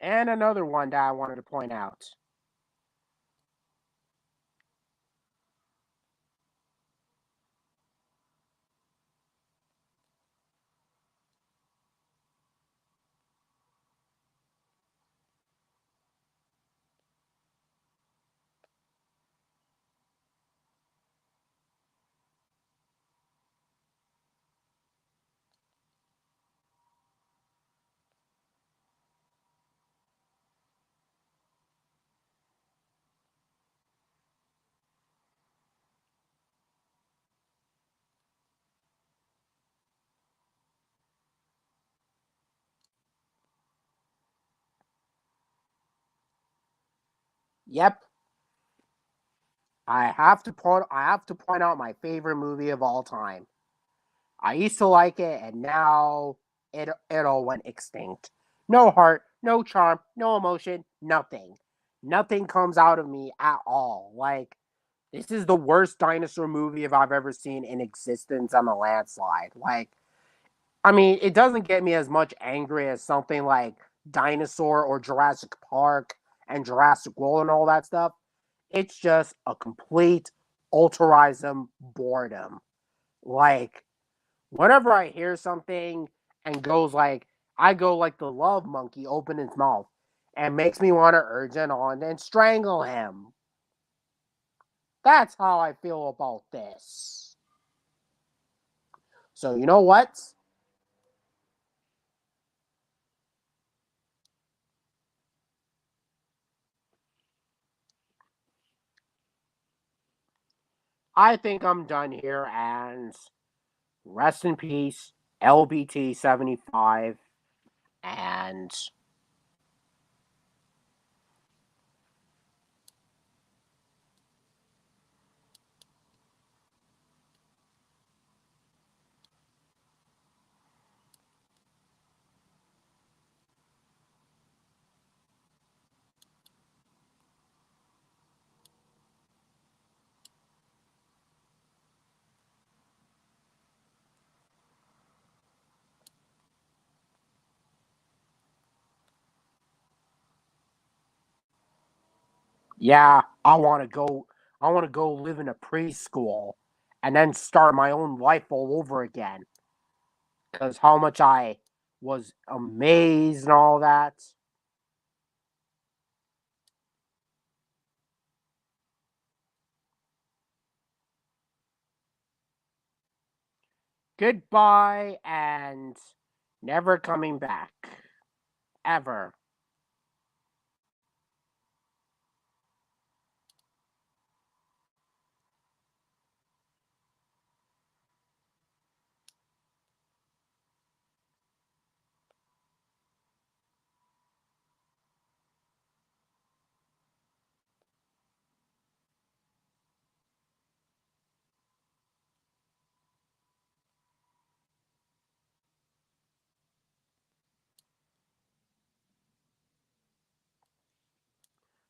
And another one that I wanted to point out. Yep. I have to point out my favorite movie of all time. I used to like it, and now it all went extinct. No heart, no charm, no emotion, nothing. Nothing comes out of me at all. Like, this is the worst dinosaur movie if I've ever seen in existence on a landslide. Like, I mean, it doesn't get me as much angry as something like Dinosaur or Jurassic Park and Jurassic World and all that stuff. It's just a complete ultrarism boredom. Like, whenever I hear something and goes like, I go like the love monkey open its mouth and makes me want to urge it on and strangle him. That's how I feel about this. So, you know what? I think I'm done here, and rest in peace, LBT 75. And yeah, I want to go live in a preschool and then start my own life all over again. Because how much I was amazed and all that. Goodbye and never coming back. Ever.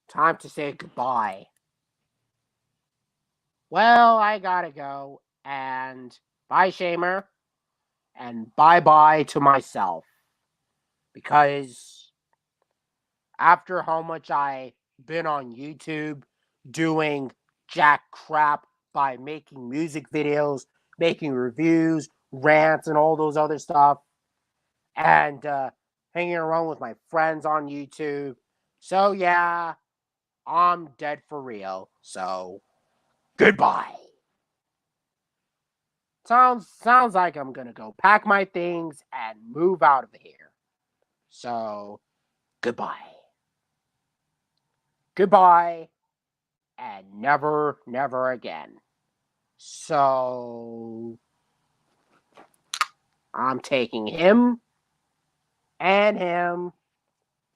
Time to say goodbye. Well, I gotta go. And bye, Shamer. And bye bye to myself. Because after how much I been on YouTube doing jack crap by making music videos, making reviews, rants, and all those other stuff, and hanging around with my friends on YouTube. So yeah, I'm dead for real. So goodbye. Sounds like I'm gonna go pack my things and move out of here. So goodbye. goodbye, and never, never again. So I'm taking him him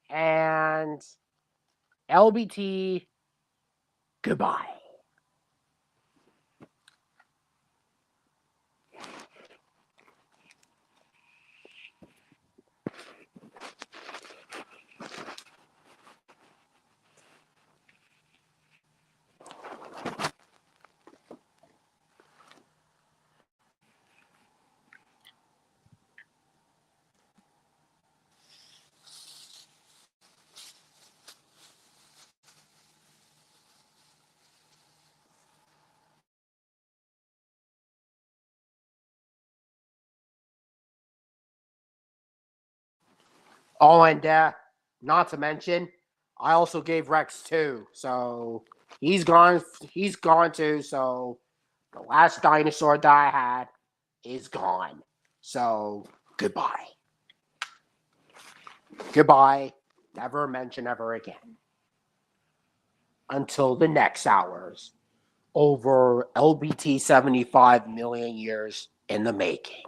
and LBT. Goodbye. Oh, and not to mention, I also gave Rex two, so he's gone. He's gone too. So the last dinosaur that I had is gone. So goodbye, goodbye. Never mention ever again. Until the next hours, over LBT 75 million years in the making.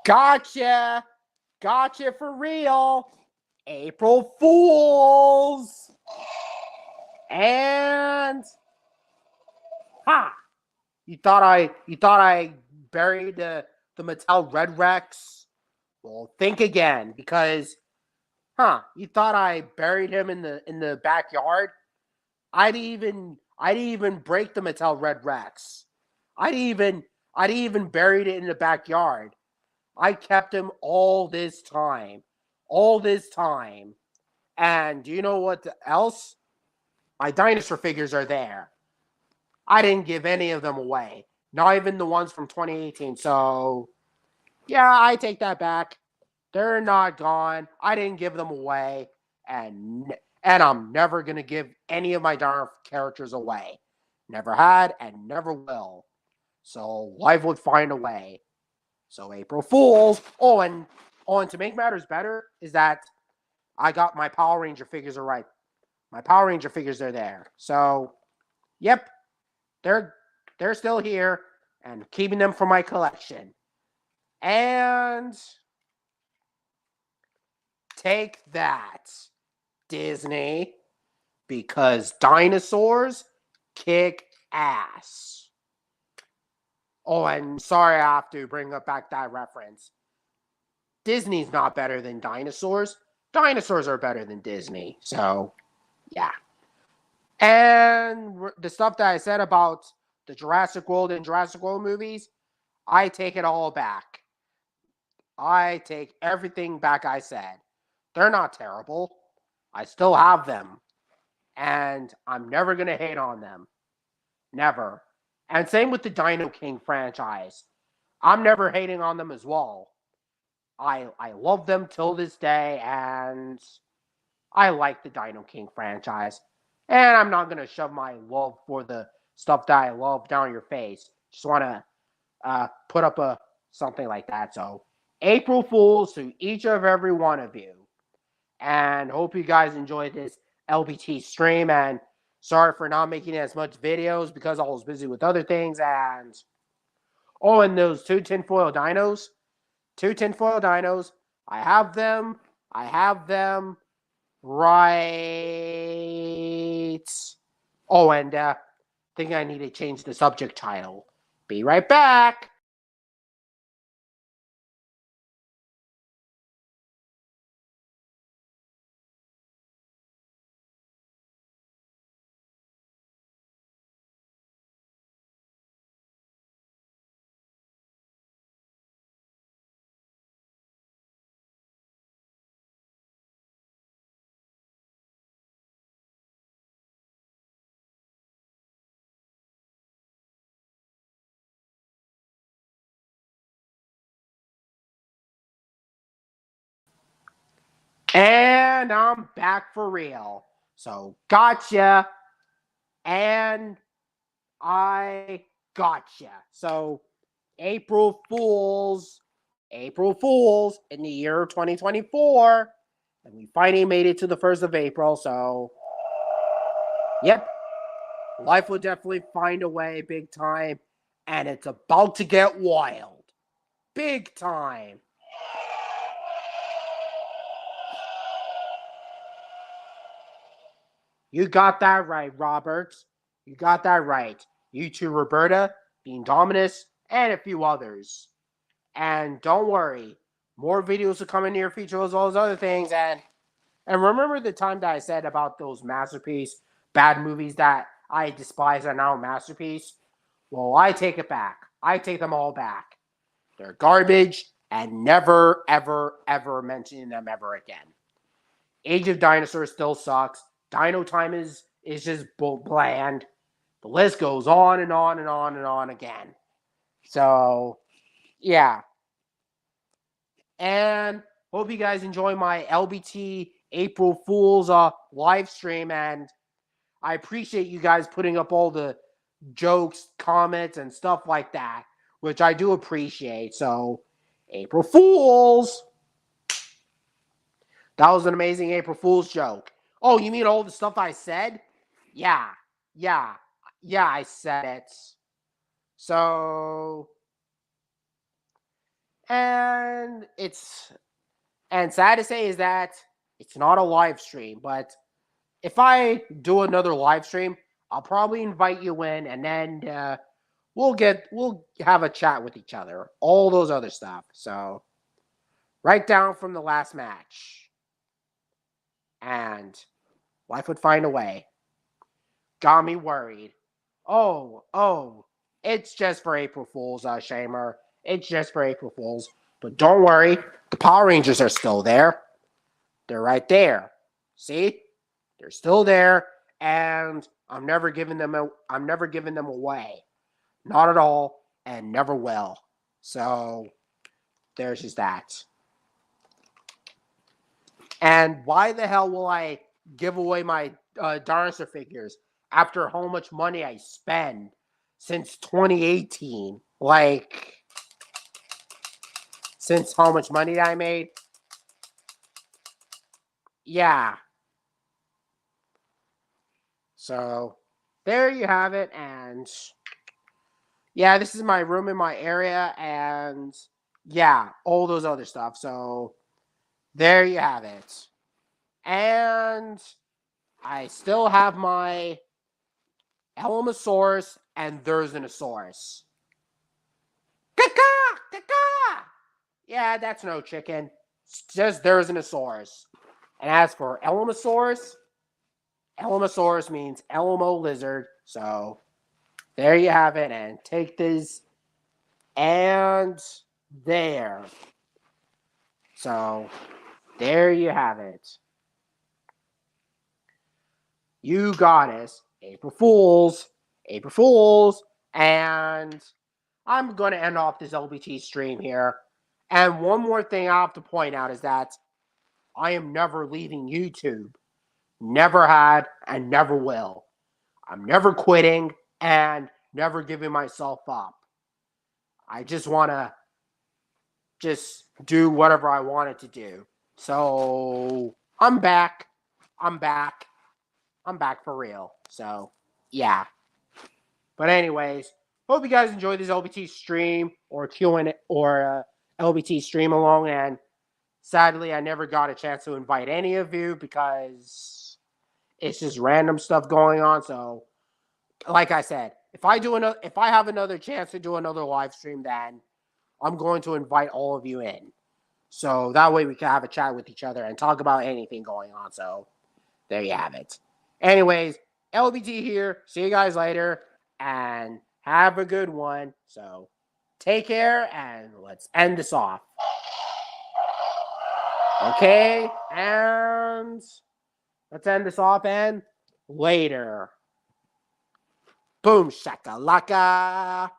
Gotcha! Gotcha for real! April Fools! And ha! You thought I buried the Mattel Red Rex? Well, think again, because you thought I buried him in the backyard? I'd even break the Mattel Red Rex. I'd even buried it in the backyard. I kept him all this time. All this time. And do you know what else? My dinosaur figures are there. I didn't give any of them away. Not even the ones from 2018. So, yeah, I take that back. They're not gone. I didn't give them away. And I'm never going to give any of my darn characters away. Never had and never will. So, life would find a way. So, April Fools. And to make matters better is that I got my Power Ranger figures are right. My Power Ranger figures are there. So, yep, they're they're still here and keeping them for my collection. And take that, Disney, because dinosaurs kick ass. Oh, and sorry I have to bring up back that reference. Disney's not better than dinosaurs. Dinosaurs are better than Disney. So, yeah. And the stuff that I said about the Jurassic World and Jurassic World movies, I take it all back. I take everything back I said. They're not terrible. I still have them. And I'm never going to hate on them. Never. And same with the Dino King franchise. I'm never hating on them as well. I love them till this day, and I like the Dino King franchise. And I'm not going to shove my love for the stuff that I love down your face. Just want to put up a something like that. So, April Fools to each of every one of you. And hope you guys enjoyed this LBT stream. And sorry for not making as much videos because I was busy with other things. And those two tinfoil dinos. I have them. I have them right. Oh, and think I need to change the subject title. Be right back. And I'm back for real. So, gotcha. And I gotcha. So, April Fools. April Fools in the year 2024. And we finally made it to the 1st of April. So, yep. Life will definitely find a way big time. And it's about to get wild. Big time. You got that right, Roberts. You got that right. You too, Roberta, Bean Dominus, and a few others. And don't worry, more videos will come in the near future as well as other things. And remember the time that I said about those masterpiece bad movies that I despise are now a masterpiece? Well, I take it back. I take them all back. They're garbage and never, ever, ever mention them ever again. Age of Dinosaurs still sucks. Dino Time is just bland. The list goes on and on and on and on again. So, yeah. And hope you guys enjoy my LBT April Fool's live stream. And I appreciate you guys putting up all the jokes, comments, and stuff like that, which I do appreciate. So, April Fools! That was an amazing April Fool's joke. Oh, you mean all the stuff I said? Yeah, yeah, I said it. So, and sad to say is that it's not a live stream, but if I do another live stream, I'll probably invite you in, and then we'll have a chat with each other, all those other stuff. So, write down from the last match, and life would find a way. Got me worried. Oh, it's just for April Fools, Shamer. It's just for April Fools. But don't worry, the Power Rangers are still there. They're right there. See? They're still there, and I'm never giving them away. Not at all, and never will. So there's just that. And why the hell will I give away my dinosaur figures after how much money I spend since 2018? Like, since how much money I made? Yeah. So, there you have it. And, yeah, this is my room in my area. And, yeah, all those other stuff. So, there you have it. And I still have my Alamosaurus and Therizinosaurus. Caca! Caca! Yeah, that's no chicken. It's just Therizinosaurus. And as for Alamosaurus, Alamosaurus means Elmo lizard. So there you have it. And take this. And there. So there you have it. You goddess. April Fools. April Fools. And I'm going to end off this LBT stream here. And one more thing I have to point out is that I am never leaving YouTube. Never had and never will. I'm never quitting and never giving myself up. I just want to do whatever I wanted to do. So I'm back. I'm back for real. So yeah. But anyways, hope you guys enjoyed this LBT stream or Q&A or LBT stream along. And sadly, I never got a chance to invite any of you because it's just random stuff going on. So, like I said, if I have another chance to do another live stream, then I'm going to invite all of you in. So that way we can have a chat with each other and talk about anything going on. So there you have it. Anyways, LBT here. See you guys later and have a good one. So take care and let's end this off. Okay, and let's end this off and later. Boom shakalaka.